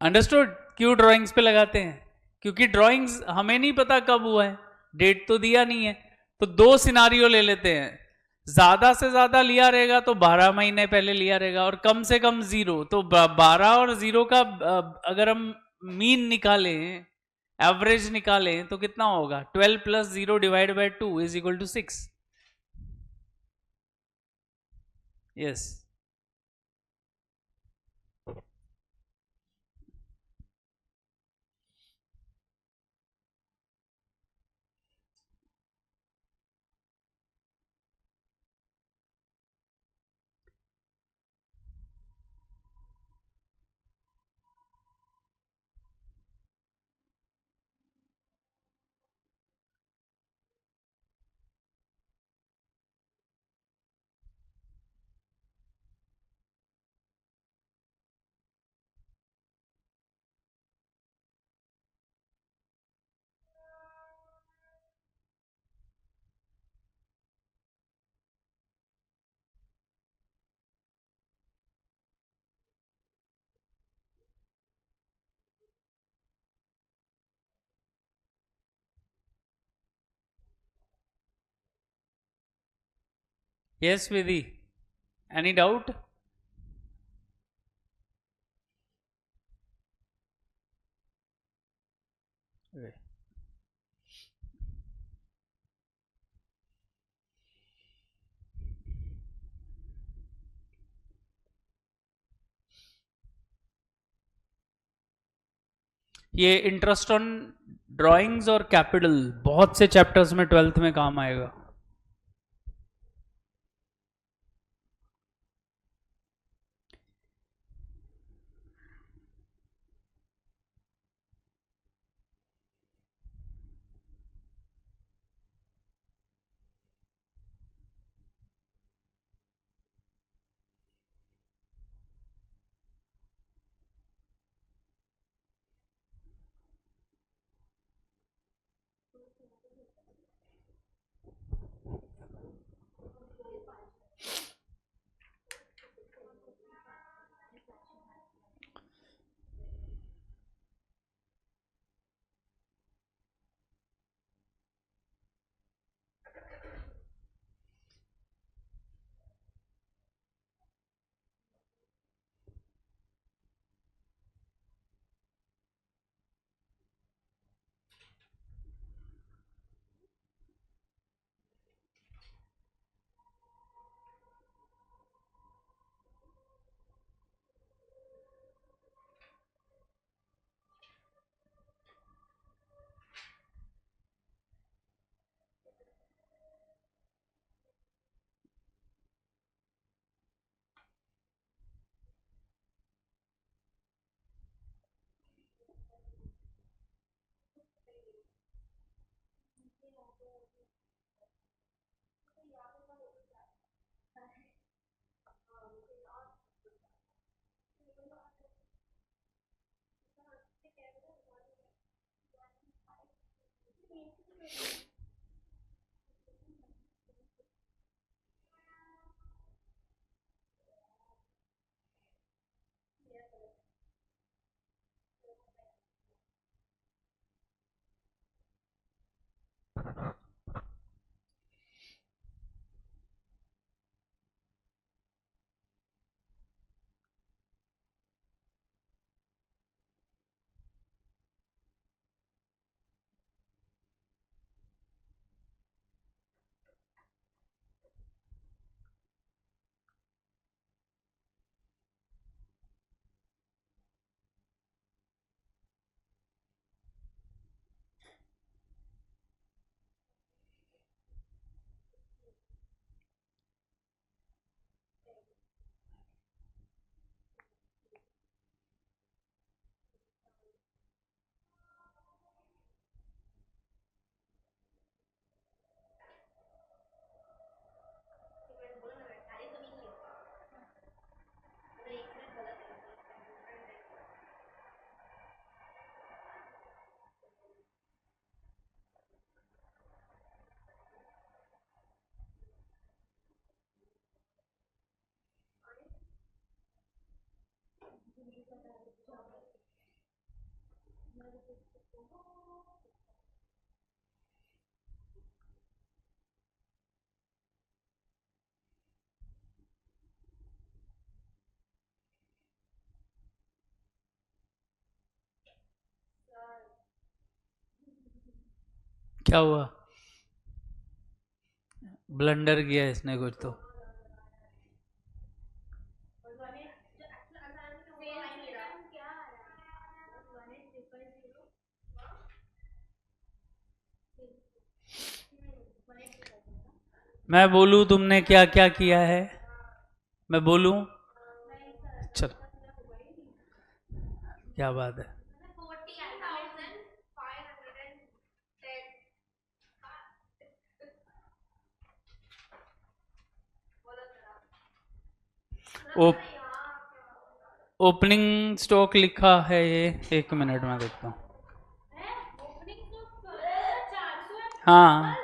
अंडरस्टूड? क्यों ड्राइंग्स पे लगाते हैं? क्योंकि ड्राइंग्स हमें नहीं पता कब हुआ है, डेट तो दिया नहीं है। तो दो सिनारियो ले लेते हैं, ज्यादा से ज्यादा लिया रहेगा तो 12 महीने पहले लिया रहेगा, और कम से कम 0, तो 12 और 0 का अगर हम मीन निकालें, एवरेज निकालें, तो कितना होगा? 12 plus 0 divide by 2 is equal to 6। Yes. Yes, Vidhi. Any doubt? Okay. ये इंटरेस्ट ऑन ड्राइंग्स और कैपिटल बहुत से चैप्टर्स में 12th में काम आएगा. क्या हुआ? ब्लंडर किया इसने कुछ तो. मैं बोलूं तुमने क्या क्या किया है? मैं बोलूं? चल, क्या बात है. ओप ओपनिंग स्टॉक लिखा है ये, 1 मिनट में देखता हूँ. हाँ,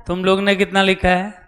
तुम लोग ने कितना लिखा है?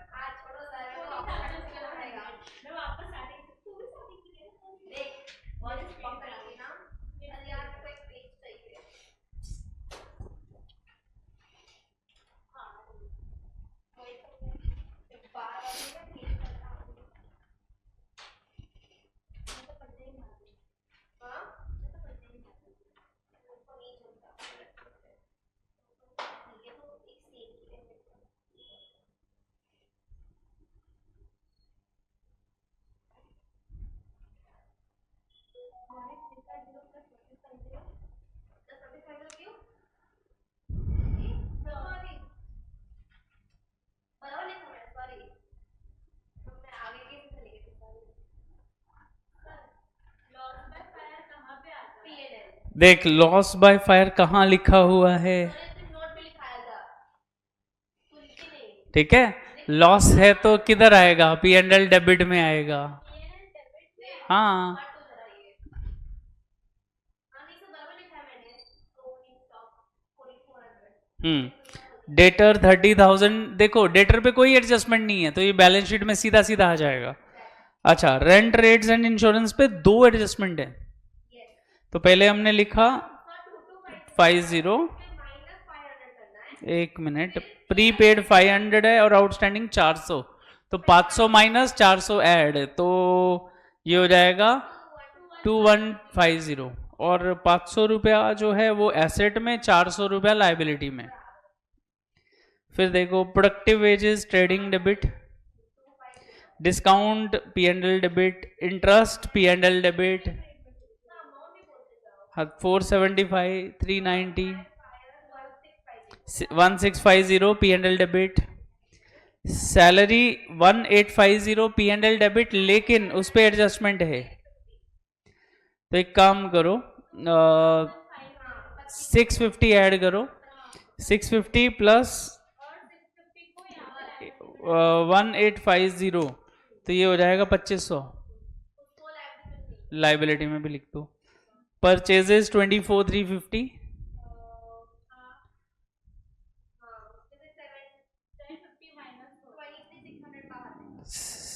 देख लॉस बाय फायर कहाँ लिखा हुआ है, ठीक है। लॉस है तो किधर आएगा, पी एंड एल डेबिट में आएगा। हाँ डेटर 30,000, देखो डेटर पे कोई एडजस्टमेंट नहीं है तो ये बैलेंस शीट में सीधा सीधा आ जाएगा। अच्छा रेंट रेट्स एंड इंश्योरेंस पे 2 एडजस्टमेंट है, तो पहले हमने लिखा 50, एक मिनट, प्रीपेड 500 है और आउटस्टैंडिंग 400, तो 500 माइनस 400 ऐड, तो ये हो जाएगा 2150, और 500 रुपया जो है वो एसेट में, 400 रुपया लाइबिलिटी में। फिर देखो productive wages, trading debit, discount P and L debit, interest P and L debit, 475, 390, 1650 P and L debit, salary 1850 P and L debit, लेकिन उस पर एडजस्टमेंट है, तो एक काम करो 650 ऐड करो, 650 प्लस 1850, तो ये हो जाएगा 2500, लाइबिलिटी में भी लिख दो। परचेजेस 24,350,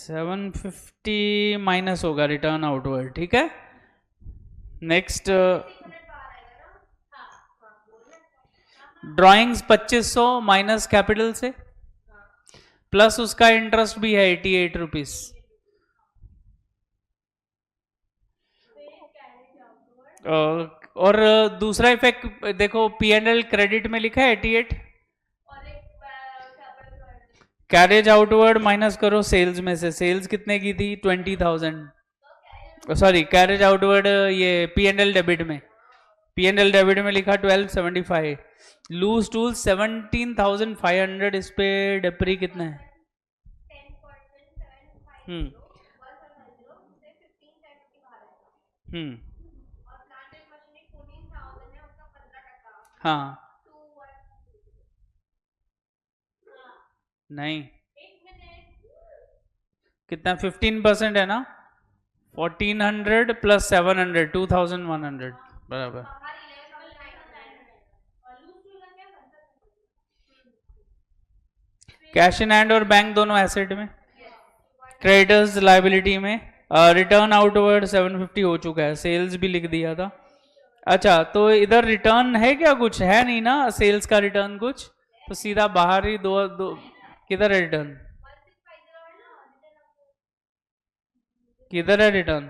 750 माइनस होगा रिटर्न आउटवर्ड, ठीक है। नेक्स्ट ड्राइंग्स 2500 माइनस कैपिटल से, प्लस उसका इंटरेस्ट भी है 88 रुपीज, और दूसरा इफेक्ट देखो पी एंड एल क्रेडिट में लिखा है 88, कैरेज आउटवर्ड माइनस करो सेल्स में से, सेल्स कितने की थी 20,000, सॉरी कैरेज आउटवर्ड ये पी एंड एल डेबिट में, पी एंड एल डेबिट में लिखा 1275, लूज टूल 17,500, इस पे डेप्री कितना है, हाँ नहीं कितना 15% है ना, 1400 प्लस 700 2100 बराबर। कैश इन हैंड और बैंक दोनों एसेट में, क्रेडिटर्स लाइबिलिटी में, रिटर्न आउटवर्ड 750 हो चुका है, सेल्स भी लिख दिया था। अच्छा तो इधर रिटर्न है क्या, कुछ है नहीं ना सेल्स का रिटर्न कुछ, तो सीधा बाहर ही दो किधर है रिटर्न, किधर है रिटर्न,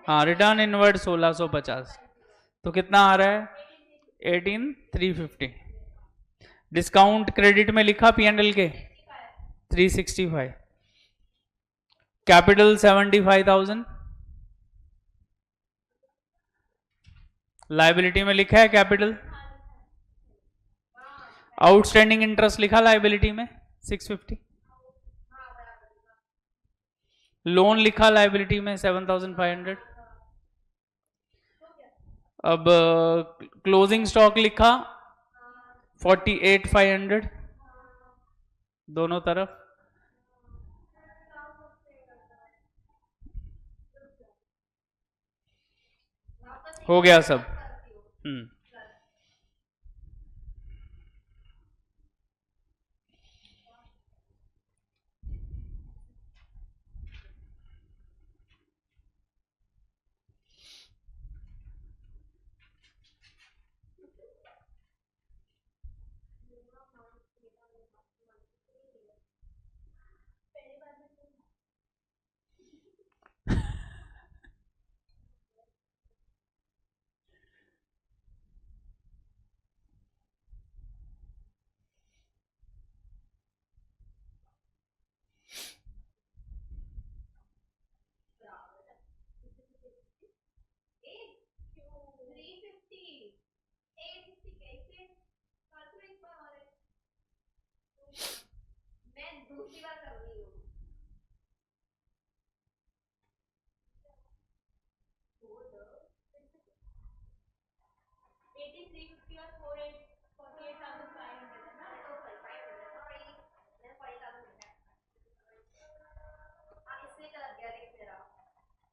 हाँ रिटर्न इनवर्ड 1650, तो कितना आ रहा है 18,350, डिस्काउंट क्रेडिट में लिखा पी एंड एल के 365, कैपिटल 75,000, लाइबिलिटी में लिखा है कैपिटल, आउटस्टैंडिंग इंटरेस्ट लिखा लाइबिलिटी में 650, लोन लिखा लाइबिलिटी में 7,500, अब क्लोजिंग स्टॉक लिखा 48,500 दोनों तरफ, हो गया सब।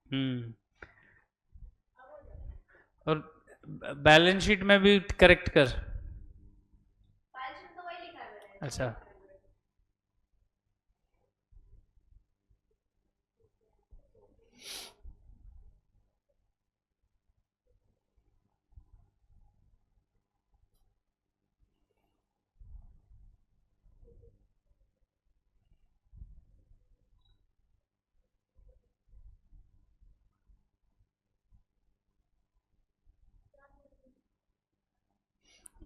हम्म। और बैलेंस शीट में भी करेक्ट कर। अच्छा।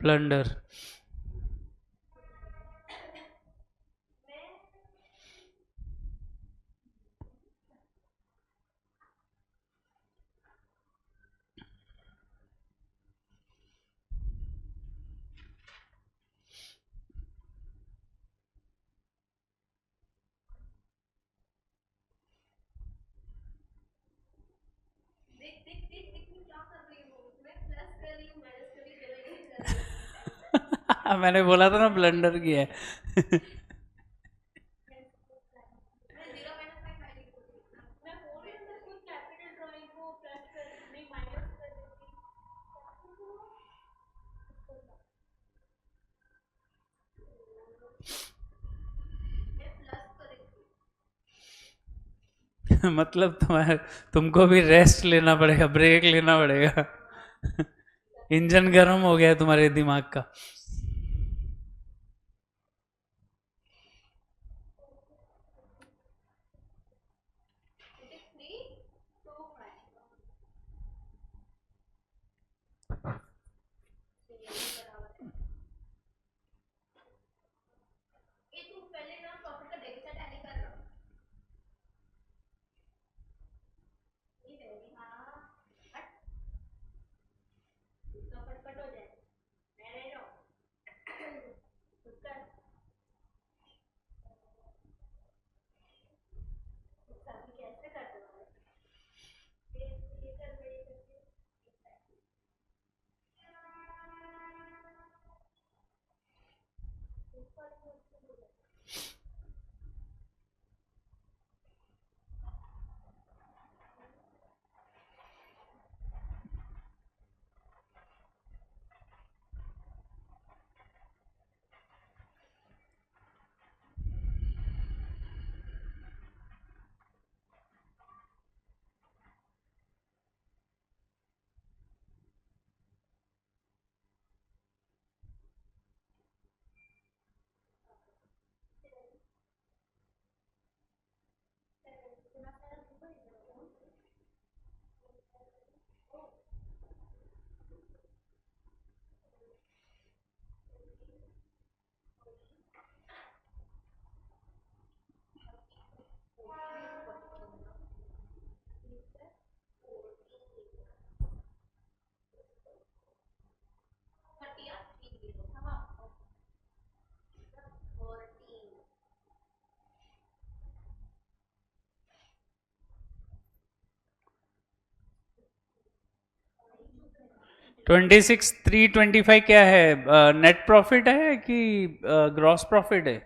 प्लंडर। मैंने बोला था ना ब्लंडर किया है। मतलब तुम्हारे, तुमको भी रेस्ट लेना पड़ेगा, ब्रेक लेना पड़ेगा। इंजन गर्म हो गया है तुम्हारे दिमाग का। ट्वेंटी सिक्स 325 क्या है? नेट प्रॉफिट है कि ग्रॉस प्रॉफिट है?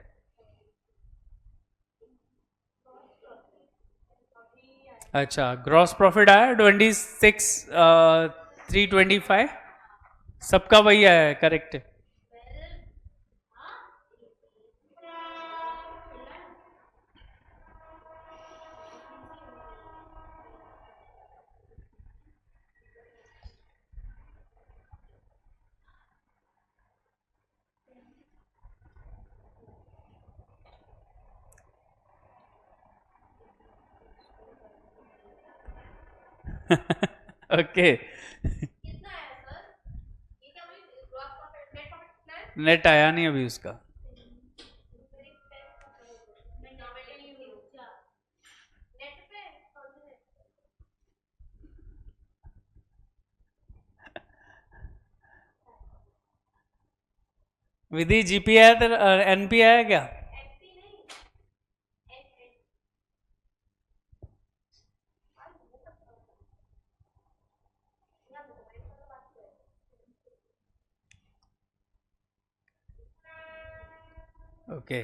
अच्छा, ग्रॉस प्रॉफिट आया 26 325। सबका वही आया है, करेक्ट है। ओके। नेट आया नहीं अभी उसका। विधि जीपी आया तेरा? एनपी आया क्या? ओके,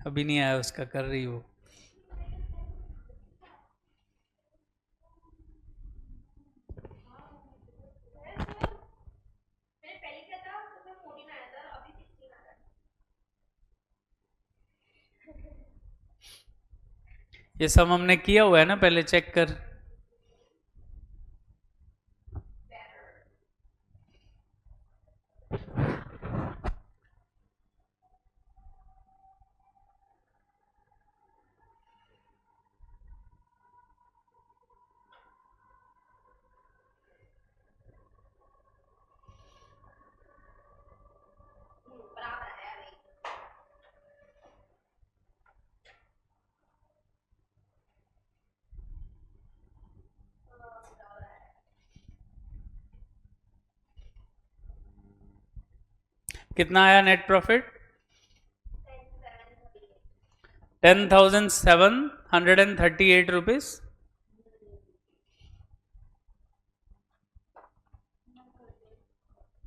अभी नहीं आया उसका, कर रही वो। ये सब हमने किया हुआ है ना, पहले चेक कर। कितना आया नेट प्रॉफिट? 10,738 रुपीज।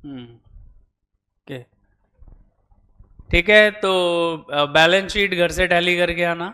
ओके, ठीक है। तो बैलेंस शीट घर से टैली करके आना।